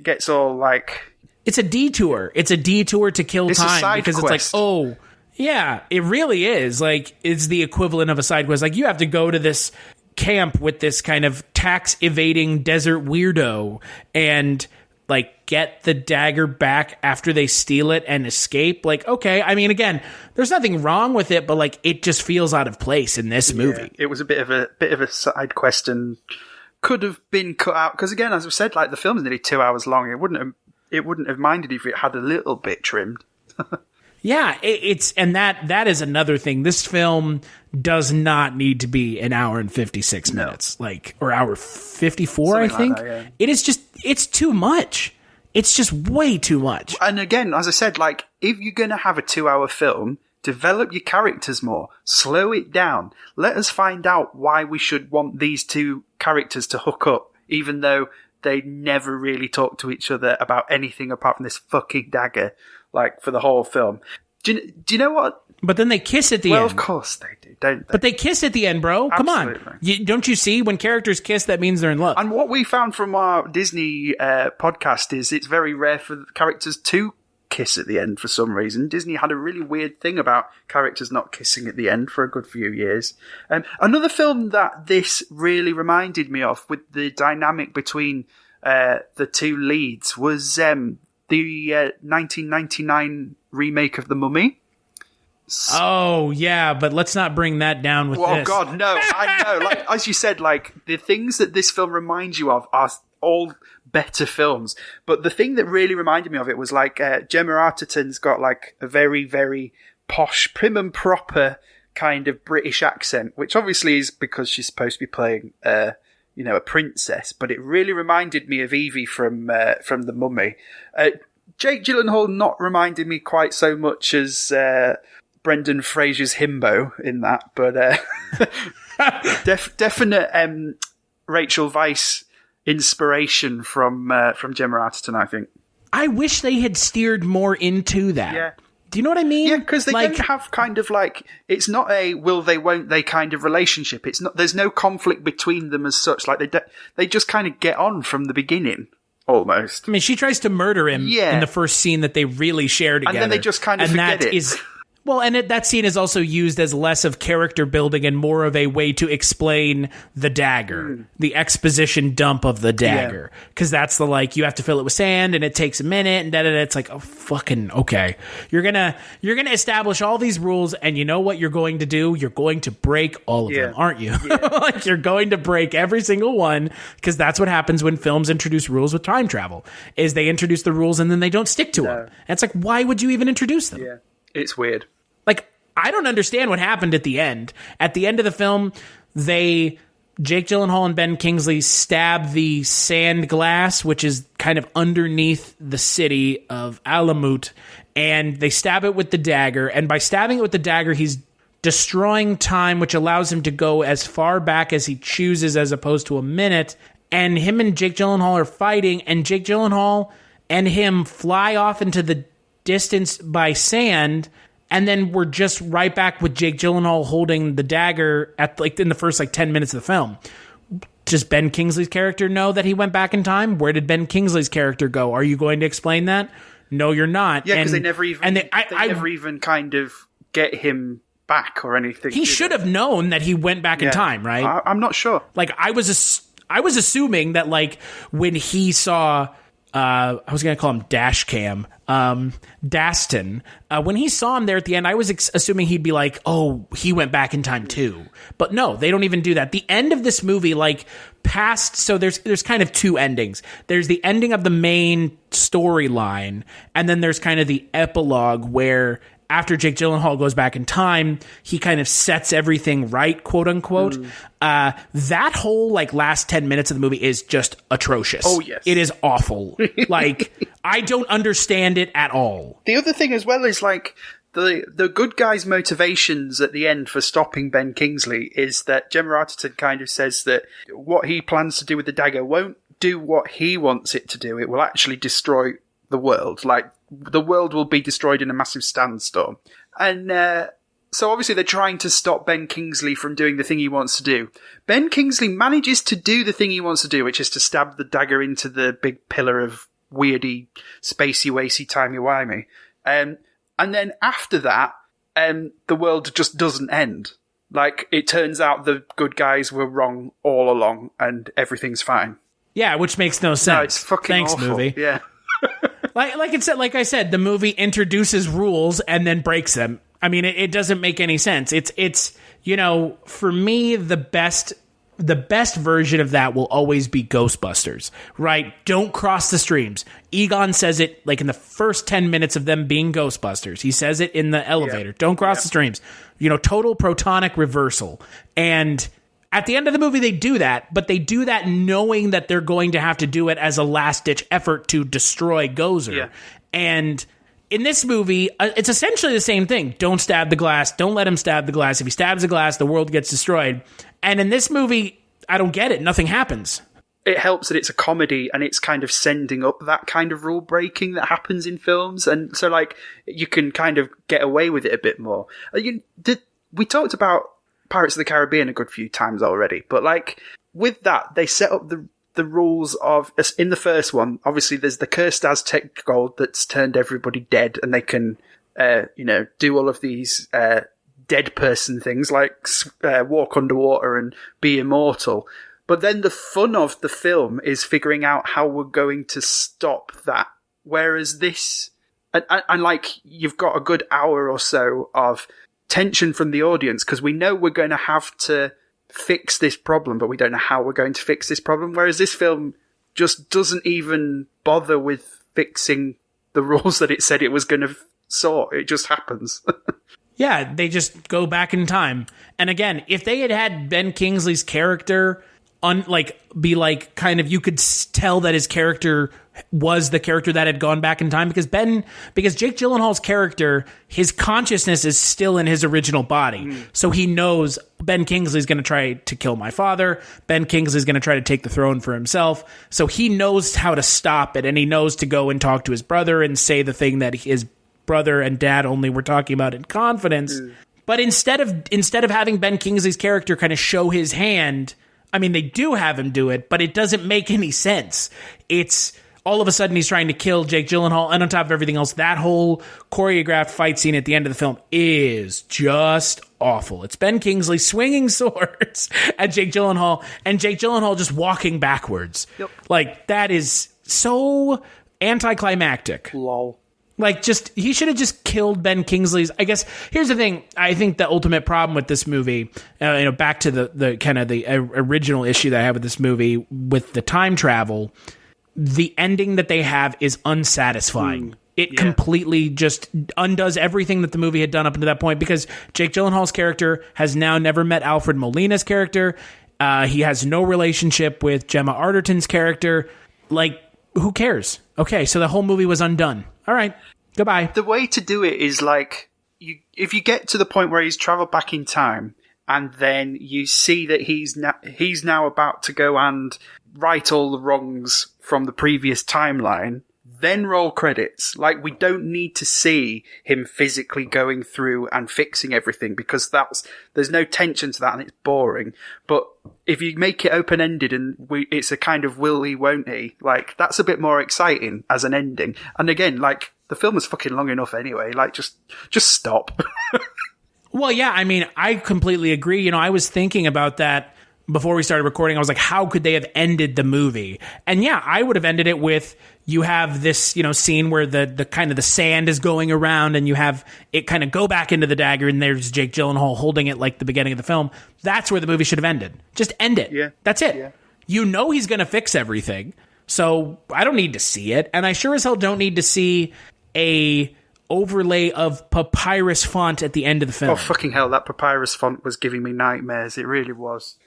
gets all like, it's a detour. It's a detour to kill time because quest. It's like, oh yeah, it really is. Like, it's the equivalent of a side quest. Like, you have to go to this camp with this kind of tax evading desert weirdo and like get the dagger back after they steal it and escape. Like, okay, I mean, again, there's nothing wrong with it, but like, it just feels out of place in this movie. It was a bit of a side quest and could have been cut out because, again, as I said, like, the film's nearly 2 hours long. It wouldn't have minded if it had a little bit trimmed. Yeah, and that is another thing. This film does not need to be an hour and 56 minutes, like, or hour 54, something I think. Like that, yeah. It is just, it's too much. It's just way too much. And again, as I said, like, if you're going to have a 2 hour film, develop your characters more, slow it down. Let us find out why we should want these two characters to hook up, even though they never really talk to each other about anything apart from this fucking dagger, like, for the whole film. Do you know what? But then they kiss at the end. Well, of course they do, don't they? But they kiss at the end, bro. Come Absolutely. on. Don't you see? When characters kiss, that means they're in love. And what we found from our Disney podcast is it's very rare for characters to kiss at the end for some reason. Disney had a really weird thing about characters not kissing at the end for a good few years. Another film that this really reminded me of, with the dynamic between the two leads, was the 1999 remake of The Mummy. Oh, yeah, but let's not bring that down with this. Oh, God, no. I know. Like, as you said, like, the things that this film reminds you of are all better films. But the thing that really reminded me of it was, like, Gemma Arterton's got, like, a very, very posh, prim and proper kind of British accent, which obviously is because she's supposed to be playing, a princess. But it really reminded me of Evie from The Mummy. Jake Gyllenhaal not reminded me quite so much as Brendan Fraser's himbo in that, but definite Rachel Weisz inspiration from Gemma Arterton, I think. I wish they had steered more into that. Yeah. Do you know what I mean? Yeah, because they don't have kind of like, it's not a will they, won't they kind of relationship. It's not. There's no conflict between them as such. Like they just kind of get on from the beginning. Almost. I mean, she tries to murder him in the first scene that they really share together. And then they just kind of forget it. That scene is also used as less of character building and more of a way to explain the dagger, the exposition dump of the dagger. Because that's the, like, you have to fill it with sand and it takes a minute and da-da-da. It's like, oh, fucking, okay. You're gonna establish all these rules, and you know what you're going to do? You're going to break all of them, aren't you? Yeah. Like, you're going to break every single one, because that's what happens when films introduce rules with time travel, is they introduce the rules and then they don't stick to them. And it's like, why would you even introduce them? Yeah. It's weird. Like, I don't understand what happened at the end. At the end of the film, Jake Gyllenhaal and Ben Kingsley stab the sand glass, which is kind of underneath the city of Alamut, and they stab it with the dagger. And by stabbing it with the dagger, he's destroying time, which allows him to go as far back as he chooses, as opposed to a minute. And him and Jake Gyllenhaal are fighting, and Jake Gyllenhaal and him fly off into the distance by sand, and then we're just right back with Jake Gyllenhaal holding the dagger at, like, in the first 10 minutes of the film. Does Ben Kingsley's character know that he went back in time? Where did Ben Kingsley's character go? Are you going to explain that? No, you're not. Yeah, because they never even never even kind of get him back or anything. He should have known that he went back in time, right? I'm not sure. Like, I was assuming that, like, when he saw I was going to call him Dashcam, Daston. When he saw him there at the end, I was assuming he'd be like, oh, he went back in time too. But no, they don't even do that. The end of this movie, so there's kind of two endings. There's the ending of the main storyline, and then there's kind of the epilogue where, after Jake Gyllenhaal goes back in time, he kind of sets everything right, quote unquote. That whole last 10 minutes of the movie is just atrocious. Oh, yes. It is awful. I don't understand it at all. The other thing as well is the good guy's motivations at the end for stopping Ben Kingsley is that Gemma Arterton kind of says that what he plans to do with the dagger won't do what he wants it to do. It will actually destroy the world. The world will be destroyed in a massive sandstorm. And so obviously they're trying to stop Ben Kingsley from doing the thing he wants to do. Ben Kingsley manages to do the thing he wants to do, which is to stab the dagger into the big pillar of weirdy, spacey-wacy, timey-wimey. And then after that, the world just doesn't end. It turns out the good guys were wrong all along and everything's fine. Yeah, which makes no sense. No, it's fucking awful. Movie. Yeah. Like I said, the movie introduces rules and then breaks them. I mean, it doesn't make any sense. It's for me, the best version of that will always be Ghostbusters, right? Don't cross the streams. Egon says it in the first 10 minutes of them being Ghostbusters. He says it in the elevator. Yeah. Don't cross the streams. Total protonic reversal. And at the end of the movie, they do that, but they do that knowing that they're going to have to do it as a last-ditch effort to destroy Gozer. Yeah. And in this movie, it's essentially the same thing. Don't stab the glass. Don't let him stab the glass. If he stabs the glass, the world gets destroyed. And in this movie, I don't get it. Nothing happens. it helps that it's a comedy and it's kind of sending up that kind of rule breaking that happens in films. And so, like, you can kind of get away with it a bit more. We talked about Pirates of the Caribbean a good few times already, but, like, with that, they set up the rules of, in the first one, obviously there's the cursed Aztec gold that's turned everybody dead, and they can, do all of these dead person things, like walk underwater and be immortal. But then the fun of the film is figuring out how we're going to stop that. Whereas this, and like, you've got a good hour or so of tension from the audience, because we know we're going to have to fix this problem, but we don't know how we're going to fix this problem. Whereas this film just doesn't even bother with fixing the rules that it said it was going to sort. It just happens. Yeah, they just go back in time. And again, if they had Ben Kingsley's character you could tell that his character was the character that had gone back in time, because Jake Gyllenhaal's character, his consciousness is still in his original body. So he knows Ben Kingsley's going to try to kill my father. Ben Kingsley's going to try to take the throne for himself. So he knows how to stop it, and he knows to go and talk to his brother and say the thing that his brother and dad only were talking about in confidence. But instead of having Ben Kingsley's character kind of show his hand, I mean, they do have him do it, but it doesn't make any sense. It's all of a sudden he's trying to kill Jake Gyllenhaal, and on top of everything else, that whole choreographed fight scene at the end of the film is just awful. It's Ben Kingsley swinging swords at Jake Gyllenhaal, and Jake Gyllenhaal just walking backwards. Yep. Like, that is so anticlimactic. Lol. Like, he should have just killed Ben Kingsley's. I guess here's the thing. I think the ultimate problem with this movie, back to the kind of the original issue that I have with this movie with the time travel, the ending that they have is unsatisfying. It completely just undoes everything that the movie had done up until that point, because Jake Gyllenhaal's character has now never met Alfred Molina's character. He has no relationship with Gemma Arterton's character. Like, who cares? Okay, so the whole movie was undone. All right, goodbye. The way to do it is, like, if you get to the point where he's travelled back in time, and then you see that he's now about to go and right all the wrongs from the previous timeline, then roll credits. Like, we don't need to see him physically going through and fixing everything, because there's no tension to that and it's boring. But if you make it open-ended and it's a kind of will he, won't he, like, that's a bit more exciting as an ending. And again, like, the film is fucking long enough anyway. Like, just stop. Well, yeah, I mean, I completely agree. I was thinking about that before we started recording. I was like, how could they have ended the movie? And yeah, I would have ended it with, you have this, scene where the kind of the sand is going around, and you have it kind of go back into the dagger, and there's Jake Gyllenhaal holding it like the beginning of the film. That's where the movie should have ended. Just end it. Yeah. That's it. Yeah. He's going to fix everything. So I don't need to see it. And I sure as hell don't need to see a overlay of papyrus font at the end of the film. Oh, fucking hell, that papyrus font was giving me nightmares. It really was.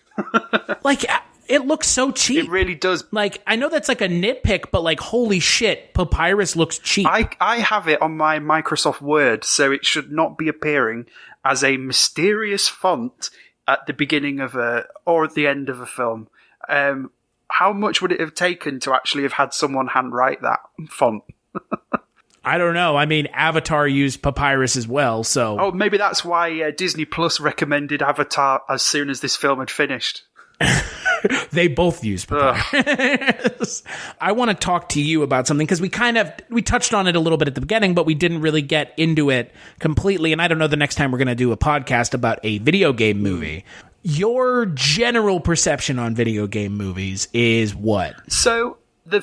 Like, it looks so cheap. It really does. Like, I know that's like a nitpick, but like, holy shit, papyrus looks cheap. I have it on my Microsoft Word, so it should not be appearing as a mysterious font at the beginning of or at the end of a film. How much would it have taken to actually have had someone handwrite that font? I don't know. I mean, Avatar used papyrus as well, so... Oh, maybe that's why Disney Plus recommended Avatar as soon as this film had finished. They both use papyrus. I want to talk to you about something, because we touched on it a little bit at the beginning, but we didn't really get into it completely, and I don't know the next time we're going to do a podcast about a video game movie. Your general perception on video game movies is what? So... The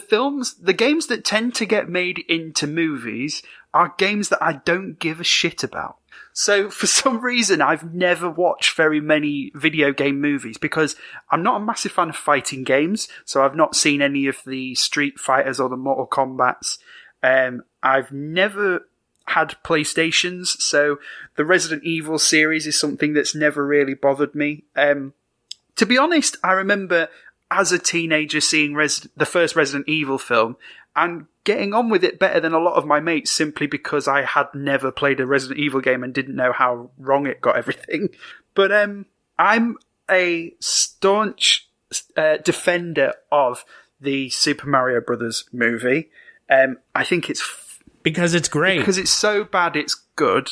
games that tend to get made into movies are games that I don't give a shit about. So for some reason, I've never watched very many video game movies, because I'm not a massive fan of fighting games. So I've not seen any of the Street Fighters or the Mortal Kombats. I've never had PlayStations, so the Resident Evil series is something that's never really bothered me. To be honest, I remember as a teenager seeing the first Resident Evil film and getting on with it better than a lot of my mates, simply because I had never played a Resident Evil game and didn't know how wrong it got everything. But I'm a staunch defender of the Super Mario Brothers movie. I think it's because it's great. Because it's so bad, it's good.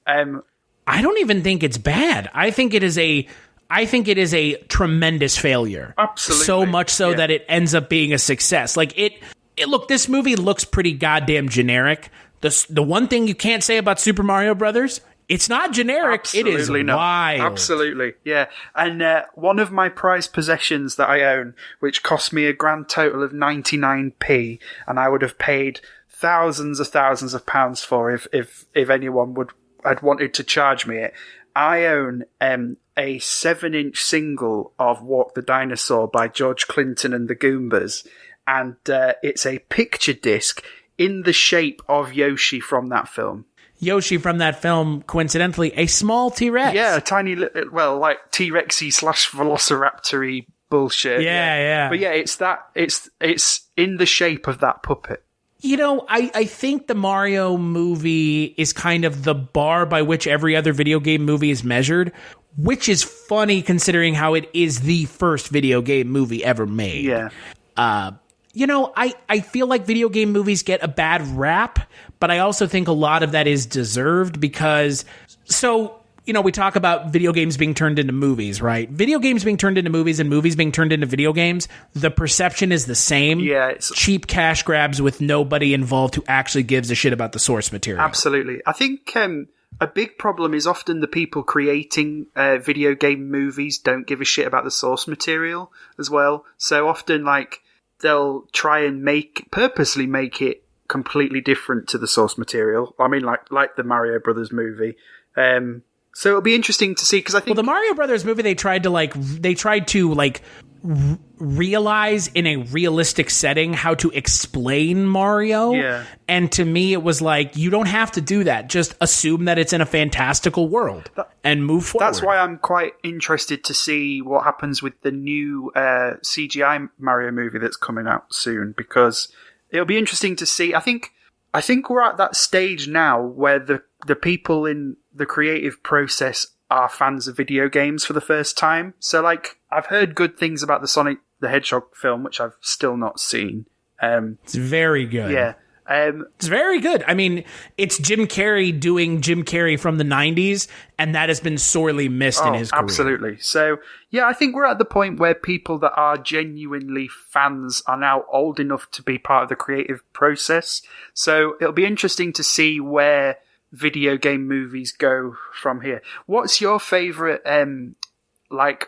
I don't even think it's bad. I think it is a tremendous failure. Absolutely. So much so that it ends up being a success. Like look, this movie looks pretty goddamn generic. The one thing you can't say about Super Mario Brothers, it's not generic. Absolutely it is not. wild. Absolutely, yeah. And one of my prized possessions that I own, which cost me a grand total of 99p, and I would have paid thousands of pounds for if anyone had wanted to charge me it. I own a 7-inch single of Walk the Dinosaur by George Clinton and the Goombas, and it's a picture disc in the shape of Yoshi from that film. Yoshi from that film, coincidentally, a small T-Rex. Yeah, a tiny little, well, like T-Rexy / Velociraptor-y bullshit. Yeah. But yeah, it's in the shape of that puppet. You know, I think the Mario movie is kind of the bar by which every other video game movie is measured, which is funny considering how it is the first video game movie ever made. Yeah. You know, I feel like video game movies get a bad rap, but I also think a lot of that is deserved because, you know, we talk about video games being turned into movies, right? Video games being turned into movies and movies being turned into video games, the perception is the same. Yeah. It's cheap cash grabs with nobody involved who actually gives a shit about the source material. Absolutely. I think a big problem is often the people creating video game movies don't give a shit about the source material as well. So often, like, they'll try and purposely make it completely different to the source material. I mean, like the Mario Brothers movie. So it'll be interesting to see because I think the Mario Brothers movie they tried to realize in a realistic setting how to explain Mario. Yeah. And to me, it was like, you don't have to do that. Just assume that it's in a fantastical world and move forward. That's why I'm quite interested to see what happens with the new CGI Mario movie that's coming out soon, because it'll be interesting to see. I think we're at that stage now where the people in the creative process are fans of video games for the first time. So, like, I've heard good things about the Sonic the Hedgehog film, which I've still not seen. It's very good. Yeah. It's very good. I mean, it's Jim Carrey doing Jim Carrey from the 90s, and that has been sorely missed in his career. Absolutely. So, yeah, I think we're at the point where people that are genuinely fans are now old enough to be part of the creative process. So it'll be interesting to see where video game movies go from here. What's your favourite,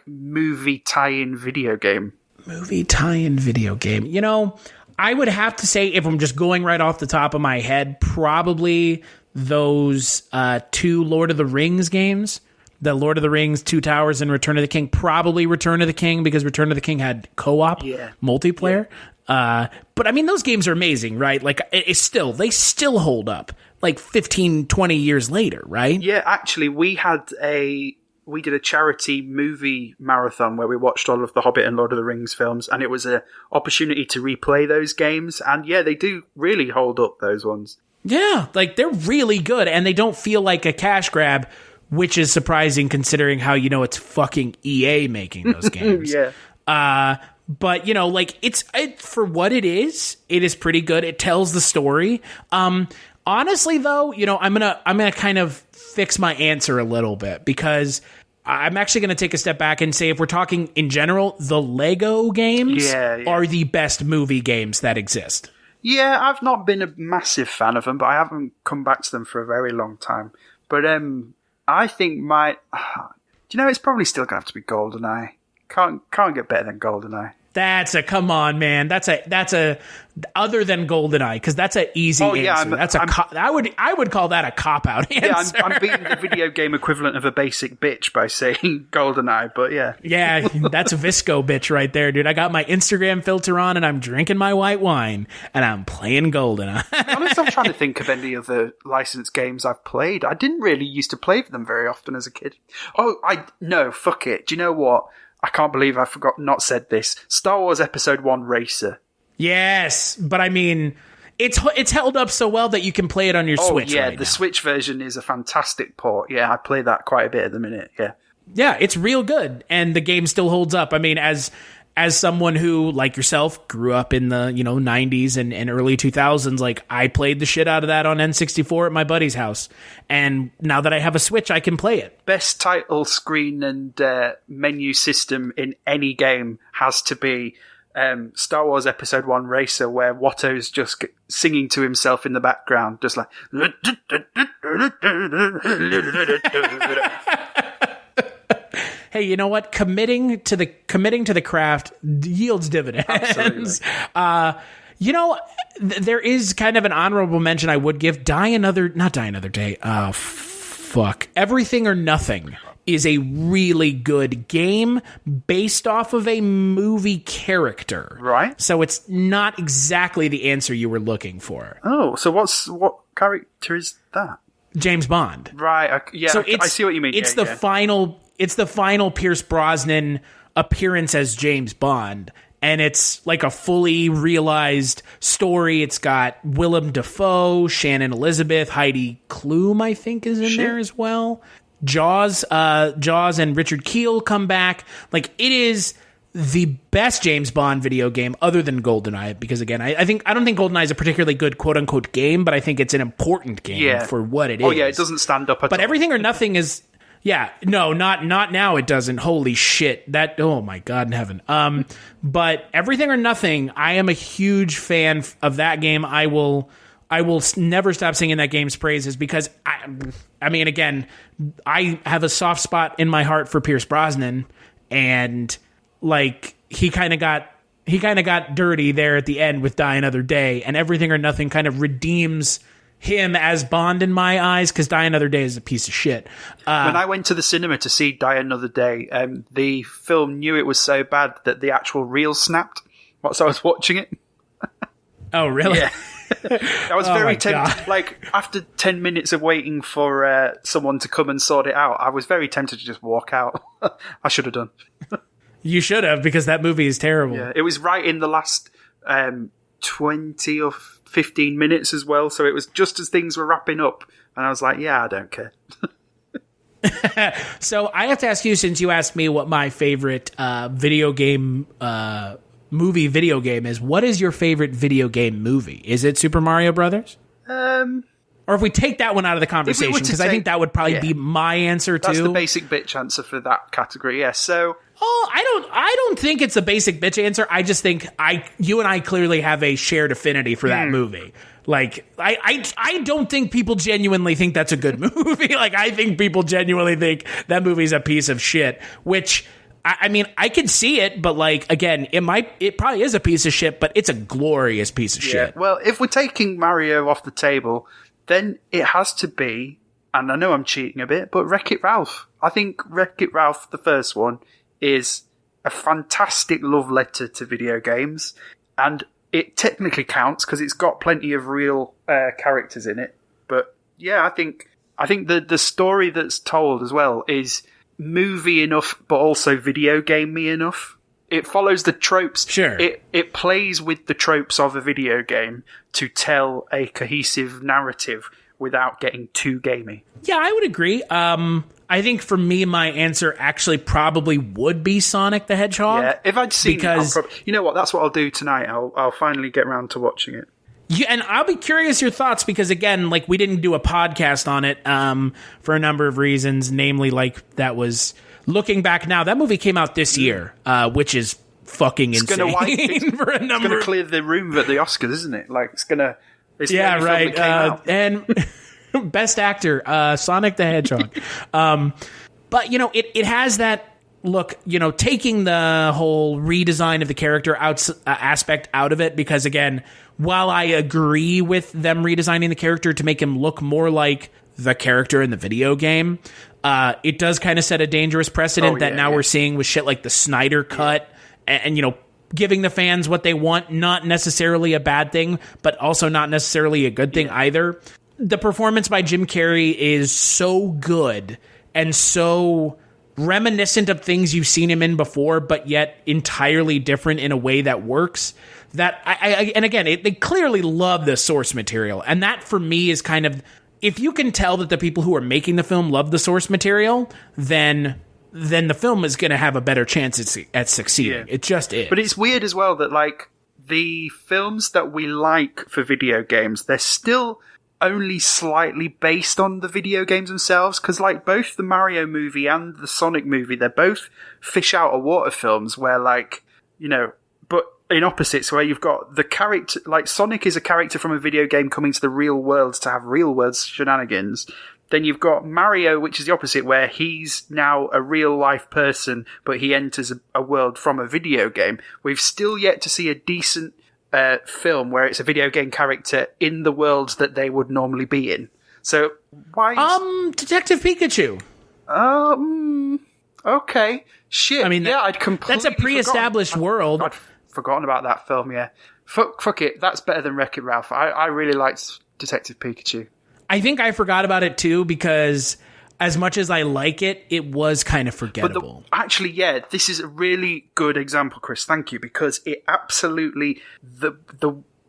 movie tie-in video game? Movie tie-in video game. You know, I would have to say, if I'm just going right off the top of my head, probably those 2 Lord of the Rings games. The Lord of the Rings, 2 Towers, and Return of the King. Probably Return of the King, because Return of the King had co-op multiplayer. Yeah. But I mean, those games are amazing, right? Like, they still hold up, like 15, 20 years later, right? Yeah, actually, we did a charity movie marathon where we watched all of the Hobbit and Lord of the Rings films, and it was an opportunity to replay those games. And yeah, they do really hold up, those ones. Yeah, like, they're really good, and they don't feel like a cash grab, which is surprising considering how, you know, it's fucking EA making those games. Yeah. But, you know, like, it's for what it is pretty good. It tells the story. Honestly, though, you know, I'm gonna kind of fix my answer a little bit, because I'm actually going to take a step back and say, if we're talking in general, the Lego games are the best movie games that exist. Yeah, I've not been a massive fan of them, but I haven't come back to them for a very long time. But I think do you know, it's probably still going to have to be GoldenEye. Can't get better than GoldenEye. Come on, man. That's a other than GoldenEye, because that's an easy answer. I would call that a cop-out answer. Yeah, I'm being the video game equivalent of a basic bitch by saying GoldenEye, but yeah. Yeah, that's a Visco bitch right there, dude. I got my Instagram filter on, and I'm drinking my white wine, and I'm playing GoldenEye. Honestly, I'm trying to think of any other licensed games I've played. I didn't really used to play them very often as a kid. No, fuck it. Do you know what? I can't believe I not said this. Star Wars Episode 1 Racer. Yes, but I mean, it's held up so well that you can play it on your Switch. Yeah, right the now. Switch version is a fantastic port. Yeah, I play that quite a bit at the minute. Yeah, it's real good, and the game still holds up. I mean, as as someone who, like yourself, grew up in the 90s and early 2000s, like I played the shit out of that on N64 at my buddy's house, and now that I have a Switch, I can play it. Best title screen and menu system in any game has to be Star Wars Episode 1 Racer, where Watto's just singing to himself in the background, just like... Hey, you know what? Committing to the craft yields dividends. Absolutely. There is kind of an honorable mention I would give. Not Die Another Day. Fuck. Everything or Nothing is a really good game based off of a movie character. Right. So it's not exactly the answer you were looking for. Oh, so what character is that? James Bond. Right. So I see what you mean. It's the final Pierce Brosnan appearance as James Bond, and it's like a fully realized story. It's got Willem Dafoe, Shannon Elizabeth, Heidi Klum, I think, is in there as well. Jaws and Richard Kiel come back. Like, it is the best James Bond video game other than GoldenEye, because again, I don't think GoldenEye is a particularly good quote unquote game, but I think it's an important game for what it is. Oh yeah, it doesn't stand up at all. But Everything or Nothing is not now it doesn't. Holy shit. Oh my God in heaven. But Everything or Nothing, I am a huge fan of that game. I will never stop singing that game's praises because I mean, again, I have a soft spot in my heart for Pierce Brosnan, and like he kind of got dirty there at the end with Die Another Day, and Everything or Nothing kind of redeems him as Bond in my eyes, because Die Another Day is a piece of shit. When I went to the cinema to see Die Another Day, the film knew it was so bad that the actual reel snapped whilst I was watching it. Oh, really? Yeah. I was very tempted. Like, after 10 minutes of waiting for someone to come and sort it out, I was very tempted to just walk out. I should have done. You should have, because that movie is terrible. Yeah, it was right in the last 20 or 15 minutes as well, so it was just as things were wrapping up, and I was like, yeah, I don't care. So I have to ask you, since you asked me what my favorite movie video game is, what is your favorite video game movie? Is it Super Mario Brothers? Or if we take that one out of the conversation, because I think that would probably be my answer too. That's the basic bitch answer for that category, yes. So, I don't think it's a basic bitch answer. I just think you and I clearly have a shared affinity for that movie. Like, I don't think people genuinely think that's a good movie. Like, I think people genuinely think that movie's a piece of shit, which, I mean, I can see it, but like, again, it probably is a piece of shit, but it's a glorious piece of shit. Well, if we're taking Mario off the table, then it has to be, and I know I'm cheating a bit, but Wreck-It Ralph. I think Wreck-It Ralph, the first one, is a fantastic love letter to video games, and it technically counts because it's got plenty of real characters in it. But yeah, I think the story that's told as well is movie enough, but also video gamey enough. It follows the tropes. Sure. It plays with the tropes of a video game to tell a cohesive narrative without getting too gamey. Yeah, I would agree. I think for me, my answer actually probably would be Sonic the Hedgehog. Yeah, if I'd seen it, you know what? That's what I'll do tonight. I'll finally get around to watching it. Yeah, and I'll be curious your thoughts, because again, like, we didn't do a podcast on it for a number of reasons, namely, like, that was looking back now. That movie came out this year, which is fucking insane. For a number. It's going to clear the room at the Oscars, isn't it? Like, it's going to. Yeah, right. And Best Actor, Sonic the Hedgehog. But it has that look. Taking the whole redesign of the character aspect out of it, because again, while I agree with them redesigning the character to make him look more like the character in the video game, it does kind of set a dangerous precedent that now we're seeing with shit like the Snyder Cut and giving the fans what they want, not necessarily a bad thing, but also not necessarily a good thing either. The performance by Jim Carrey is so good and so reminiscent of things you've seen him in before, but yet entirely different in a way that works. That and again, they clearly love the source material, and that for me is kind of, if you can tell that the people who are making the film love the source material, then then the film is going to have a better chance at succeeding. Yeah. It just is. But it's weird as well that, like, the films that we like for video games, they're still only slightly based on the video games themselves, because, like, both the Mario movie and the Sonic movie, they're both fish out of water films where, like, you know, but in opposites, where you've got the character, like, Sonic is a character from a video game coming to the real world to have real world shenanigans. Then you've got Mario, which is the opposite, where he's now a real-life person, but he enters a world from a video game. We've still yet to see a decent film where it's a video game character in the world that they would normally be in. So, why is... Detective Pikachu. Okay. Shit. I mean, I'd completely that's a pre-established world. I'd forgotten about that film, yeah. Fuck it, that's better than Wreck-It Ralph. I really liked Detective Pikachu. I think I forgot about it too because as much as I like it, it was kind of forgettable. Actually, yeah, this is a really good example, Chris. Thank you, because it absolutely the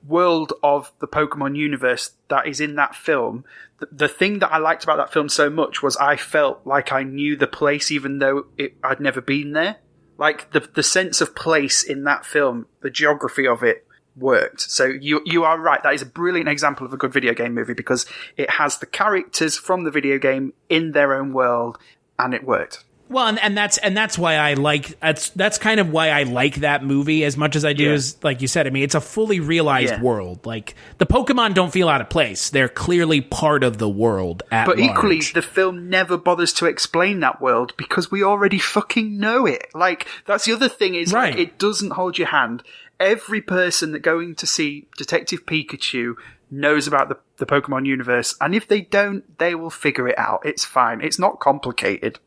world of the Pokemon universe that is in that film. The thing that I liked about that film so much was I felt like I knew the place, even though I'd never been there. Like the sense of place in that film, the geography of it worked. So you are right. That is a brilliant example of a good video game movie because it has the characters from the video game in their own world, and it worked. Well, and that's why I like that's kind of why I like that movie as much as I do. Is like you said. I mean, it's a fully realized world. Like the Pokemon don't feel out of place. They're clearly part of the world at large. But equally, the film never bothers to explain that world because we already fucking know it. Like that's the other thing is right. Like, it doesn't hold your hand. Every person that going to see Detective Pikachu knows about the Pokemon universe, and if they don't, they will figure it out. It's fine. It's not complicated.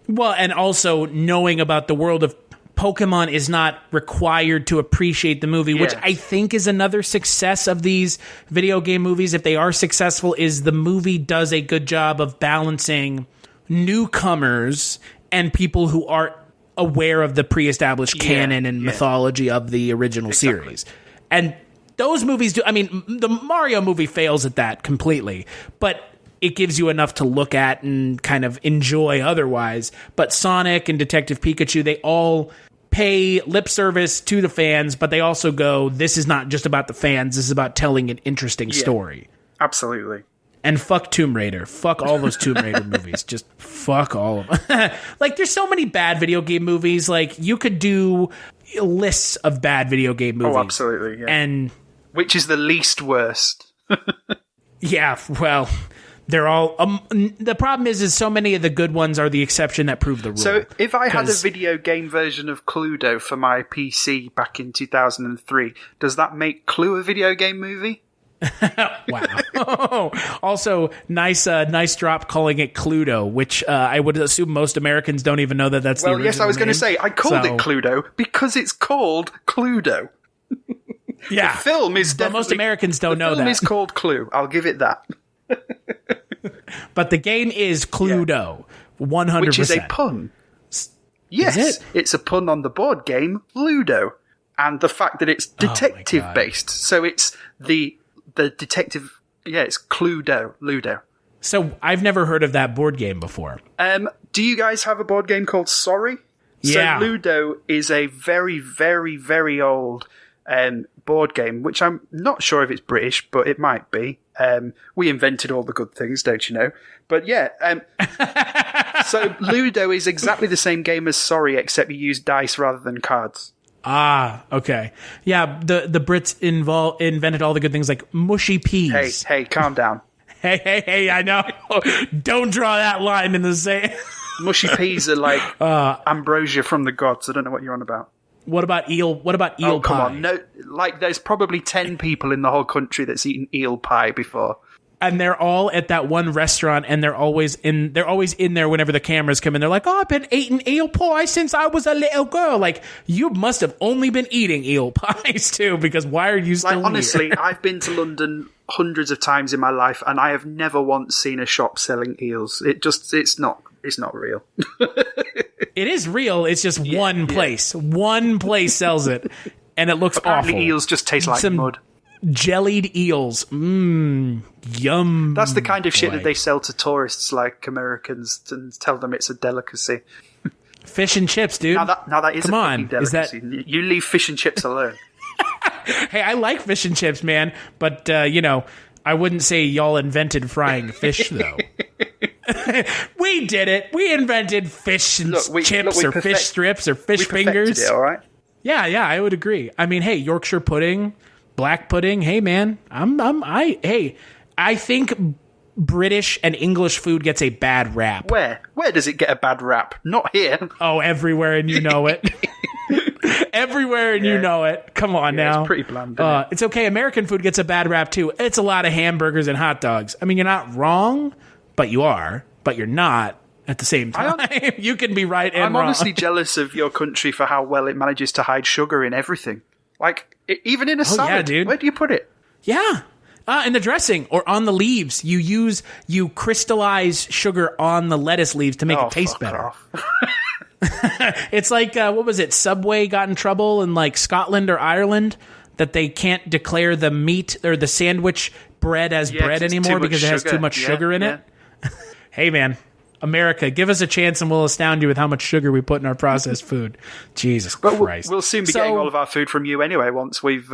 Well, and also knowing about the world of Pokemon is not required to appreciate the movie, which I think is another success of these video game movies. If they are successful, is the movie does a good job of balancing newcomers and people who are aware of the pre-established canon and mythology of the original series. And those movies do, I mean, the Mario movie fails at that completely, but it gives you enough to look at and kind of enjoy otherwise. But Sonic and Detective Pikachu, they all pay lip service to the fans, but they also go, this is not just about the fans, this is about telling an interesting story. Absolutely. And fuck Tomb Raider. Fuck all those Tomb Raider movies. Just fuck all of them. Like, there's so many bad video game movies. Like, you could do lists of bad video game movies. Oh, absolutely, yeah. And which is the least worst? yeah, well, they're all... the problem is so many of the good ones are the exception that prove the rule. So, if I had a video game version of Cluedo for my PC back in 2003, does that make Clue a video game movie? Wow. Also, nice drop calling it Cluedo, which I would assume most Americans don't even know that that's the original yes, I was going to name. say, I called it Cluedo because it's called Cluedo. Yeah. The film is but most Americans don't know that. The film is called Clue. I'll give it that. But the game is Cluedo. 100%. Which is a pun. Yes, it's a pun on the board game Ludo. And the fact that it's detective-based. So it's the detective... Yeah, it's Cluedo. Ludo. So I've never heard of that board game before. Do you guys have a board game called Sorry? Yeah. So Ludo is a very, very, very old board game, which I'm not sure if it's British, but it might be. We invented all the good things, don't you know? But yeah, so Ludo is exactly the same game as Sorry, except you use dice rather than cards. Ah, okay. Yeah, the Brits invented all the good things like mushy peas. Hey, calm down. Hey, I know. Don't draw that line in the sand. Mushy peas are like ambrosia from the gods. I don't know what you're on about. What about eel pie? Come on. No, like there's probably 10 people in the whole country that's eaten eel pie before. And they're all at that one restaurant, and they're always in there whenever the cameras come in. They're like, "Oh, I've been eating eel pie since I was a little girl." Like, you must have only been eating eel pies too, because why are you still here? Honestly, I've been to London hundreds of times in my life, and I have never once seen a shop selling eels. It's not real. It is real. It's just one place. One place sells it, and it looks Apparently awful. Eels just taste like mud. Jellied eels. Yum. That's the kind of shit that they sell to tourists like Americans and tell them it's a delicacy. Fish and chips, dude. Now that is Come a on. fucking delicacy. You leave fish and chips alone. Hey, I like fish and chips, man. But, I wouldn't say y'all invented frying fish, though. We did it. We invented fish and chips or fish strips or fish fingers. It, all right? Yeah, I would agree. I mean, hey, Yorkshire pudding, black pudding. Hey, man, I think British and English food gets a bad rap. Where does it get a bad rap? Not here. Oh, everywhere, and you know it. Everywhere, and you know it. Come on now. It's pretty bland. Isn't it? It's okay. American food gets a bad rap too. It's a lot of hamburgers and hot dogs. I mean, you're not wrong, but you are. But you're not at the same time. You can be right and I'm wrong. honestly jealous of your country for how well it manages to hide sugar in everything. Like, even in a salad. Yeah, dude. Where do you put it? Yeah. In the dressing or on the leaves. You crystallize sugar on the lettuce leaves to make it taste better. It's like, what was it? Subway got in trouble in like Scotland or Ireland that they can't declare the meat or the sandwich bread as bread anymore because it has too much sugar in it. Hey, man. America, give us a chance and we'll astound you with how much sugar we put in our processed food. Jesus Christ. We'll soon be getting all of our food from you anyway once we've,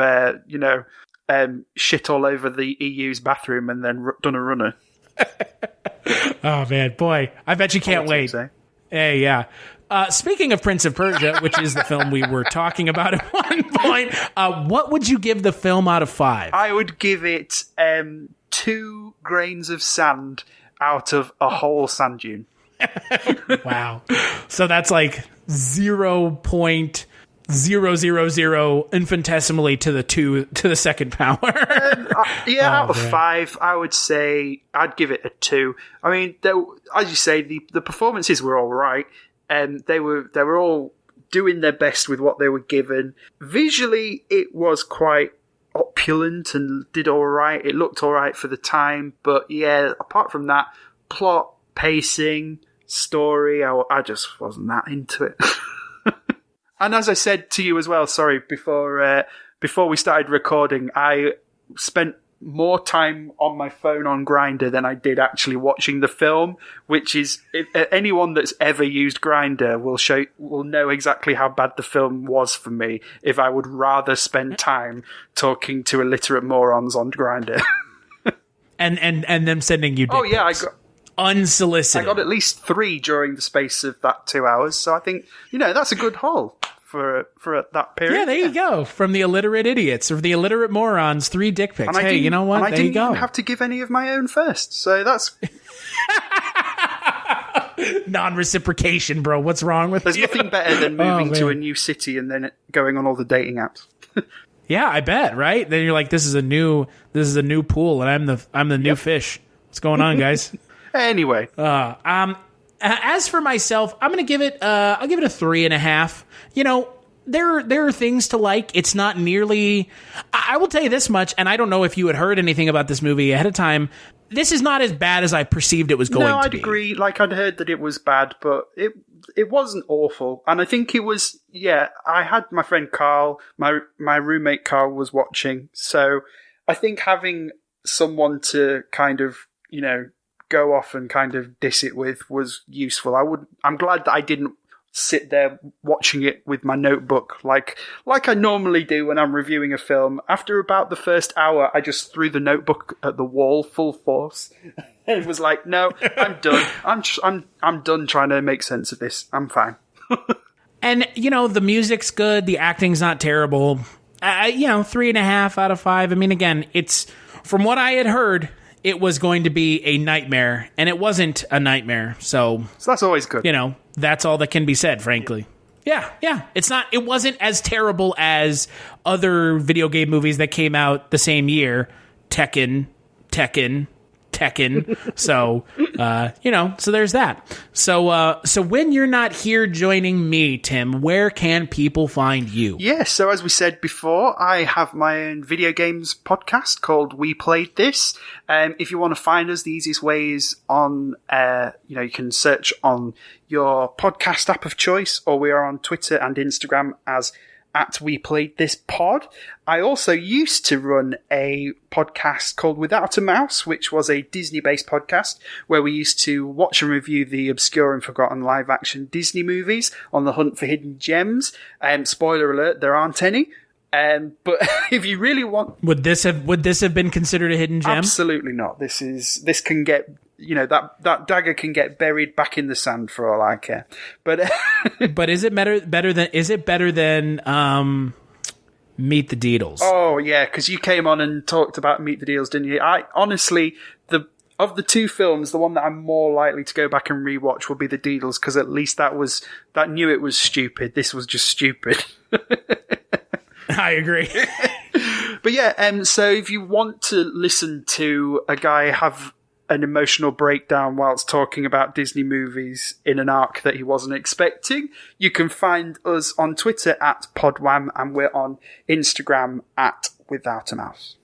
shit all over the EU's bathroom and then done a runner. Oh, man. Boy, I bet you can't wait. Hey, yeah. Speaking of Prince of Persia, which is the film we were talking about at one point, what would you give the film out of 5? I would give it 2 grains of sand out of a whole sand dune. Wow. So that's like 0.000 infinitesimally to the second power. Out of 5, I would say I'd give it a 2. I mean, as you say, the performances were all right, and they were all doing their best with what they were given. Visually, it was quite opulent and did all right. It looked all right for the time, but yeah, apart from that, plot, pacing, story, I just wasn't that into it. And as I said to you as well, sorry, before we started recording, I spent more time on my phone on Grindr than I did actually watching the film, which is, anyone that's ever used Grindr will know exactly how bad the film was for me if I would rather spend time talking to illiterate morons on Grindr. and them sending you dick Oh yeah, pics. Unsolicited. I got at least 3 during the space of that 2 hours, so I think, that's a good haul for that period. Yeah, there you go. From the illiterate idiots or the illiterate morons, 3 dick pics. Hey, you know what? And I there you didn't go. even have to give any of my own first, so that's... Non-reciprocation, bro. What's wrong with There's you? nothing better than moving to a new city and then going on all the dating apps. Yeah, I bet, right? Then you're like, this is a new pool, and I'm the new fish. What's going on, guys? Anyway. As for myself, I'm going to give it, I'll give it a 3.5. There are things to like. It's not nearly, I will tell you this much, and I don't know if you had heard anything about this movie ahead of time. This is not as bad as I perceived it was going to be. No, I'd agree. Like, I'd heard that it was bad, but it wasn't awful. And I think it was, I had my friend Carl, my roommate Carl was watching. So I think having someone to kind of, go off and kind of diss it with was useful. I'm glad that I didn't sit there watching it with my notebook like I normally do when I'm reviewing a film. After about the first hour, I just threw the notebook at the wall full force. And it was like, no, I'm done. I'm done trying to make sense of this. I'm fine. And the music's good, the acting's not terrible. 3.5 out of 5. I mean, again, it's from what I had heard, it was going to be a nightmare, and it wasn't a nightmare. So that's always good. That's all that can be said, frankly. Yeah. It wasn't as terrible as other video game movies that came out the same year. Tekken. So, so there's that. So when you're not here joining me, Tim, where can people find you? Yes, so as we said before, I have my own video games podcast called We Played This. If you want to find us, the easiest way is on, you can search on your podcast app of choice, or we are on Twitter and Instagram as at We Played This Pod. I also used to run a podcast called Without a Mouse, which was a Disney-based podcast where we used to watch and review the obscure and forgotten live-action Disney movies on the hunt for hidden gems. Spoiler alert, there aren't any. But if you really want... Would this have been considered a hidden gem? Absolutely not. This can get... that dagger can get buried back in the sand for all I care. But but is it better than Meet the Deedles? Oh yeah, because you came on and talked about Meet the Deedles, didn't you? I honestly, of the two films, the one that I'm more likely to go back and rewatch will be the Deedles, because at least that knew it was stupid. This was just stupid. I agree. But yeah, so if you want to listen to a guy have an emotional breakdown whilst talking about Disney movies in an arc that he wasn't expecting, you can find us on Twitter at Podwham, and we're on Instagram at Without a Mouse.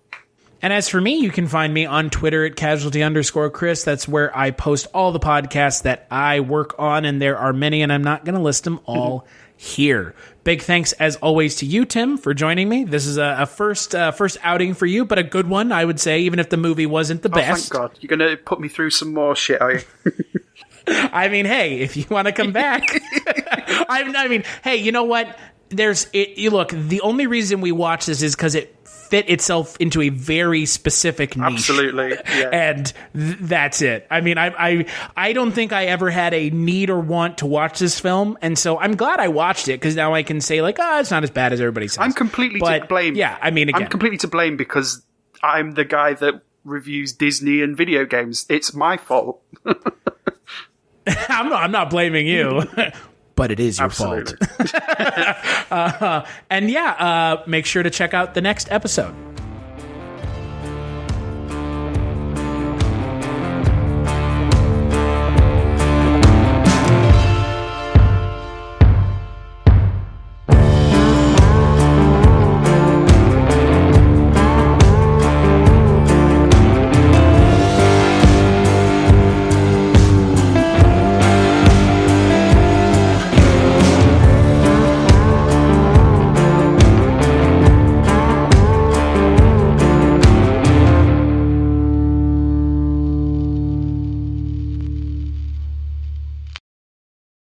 And as for me, you can find me on Twitter at casualty_Chris. That's where I post all the podcasts that I work on, and there are many, and I'm not going to list them all here. Big thanks, as always, to you, Tim, for joining me. This is a first outing for you, but a good one, I would say, even if the movie wasn't the best. Thank God. You're going to put me through some more shit, are you? I mean, hey, if you want to come back. I mean, hey, you know what? Look, the only reason we watch this is because it fit itself into a very specific niche. Absolutely, yeah. And that's it. I mean, I don't think I ever had a need or want to watch this film, and so I'm glad I watched it, because now I can say, like, it's not as bad as everybody says. I'm completely to blame. Yeah, I mean, again. I'm completely to blame because I'm the guy that reviews Disney and video games. It's my fault. I'm not blaming you. But it is your Absolutely. fault. And yeah, make sure to check out the next episode.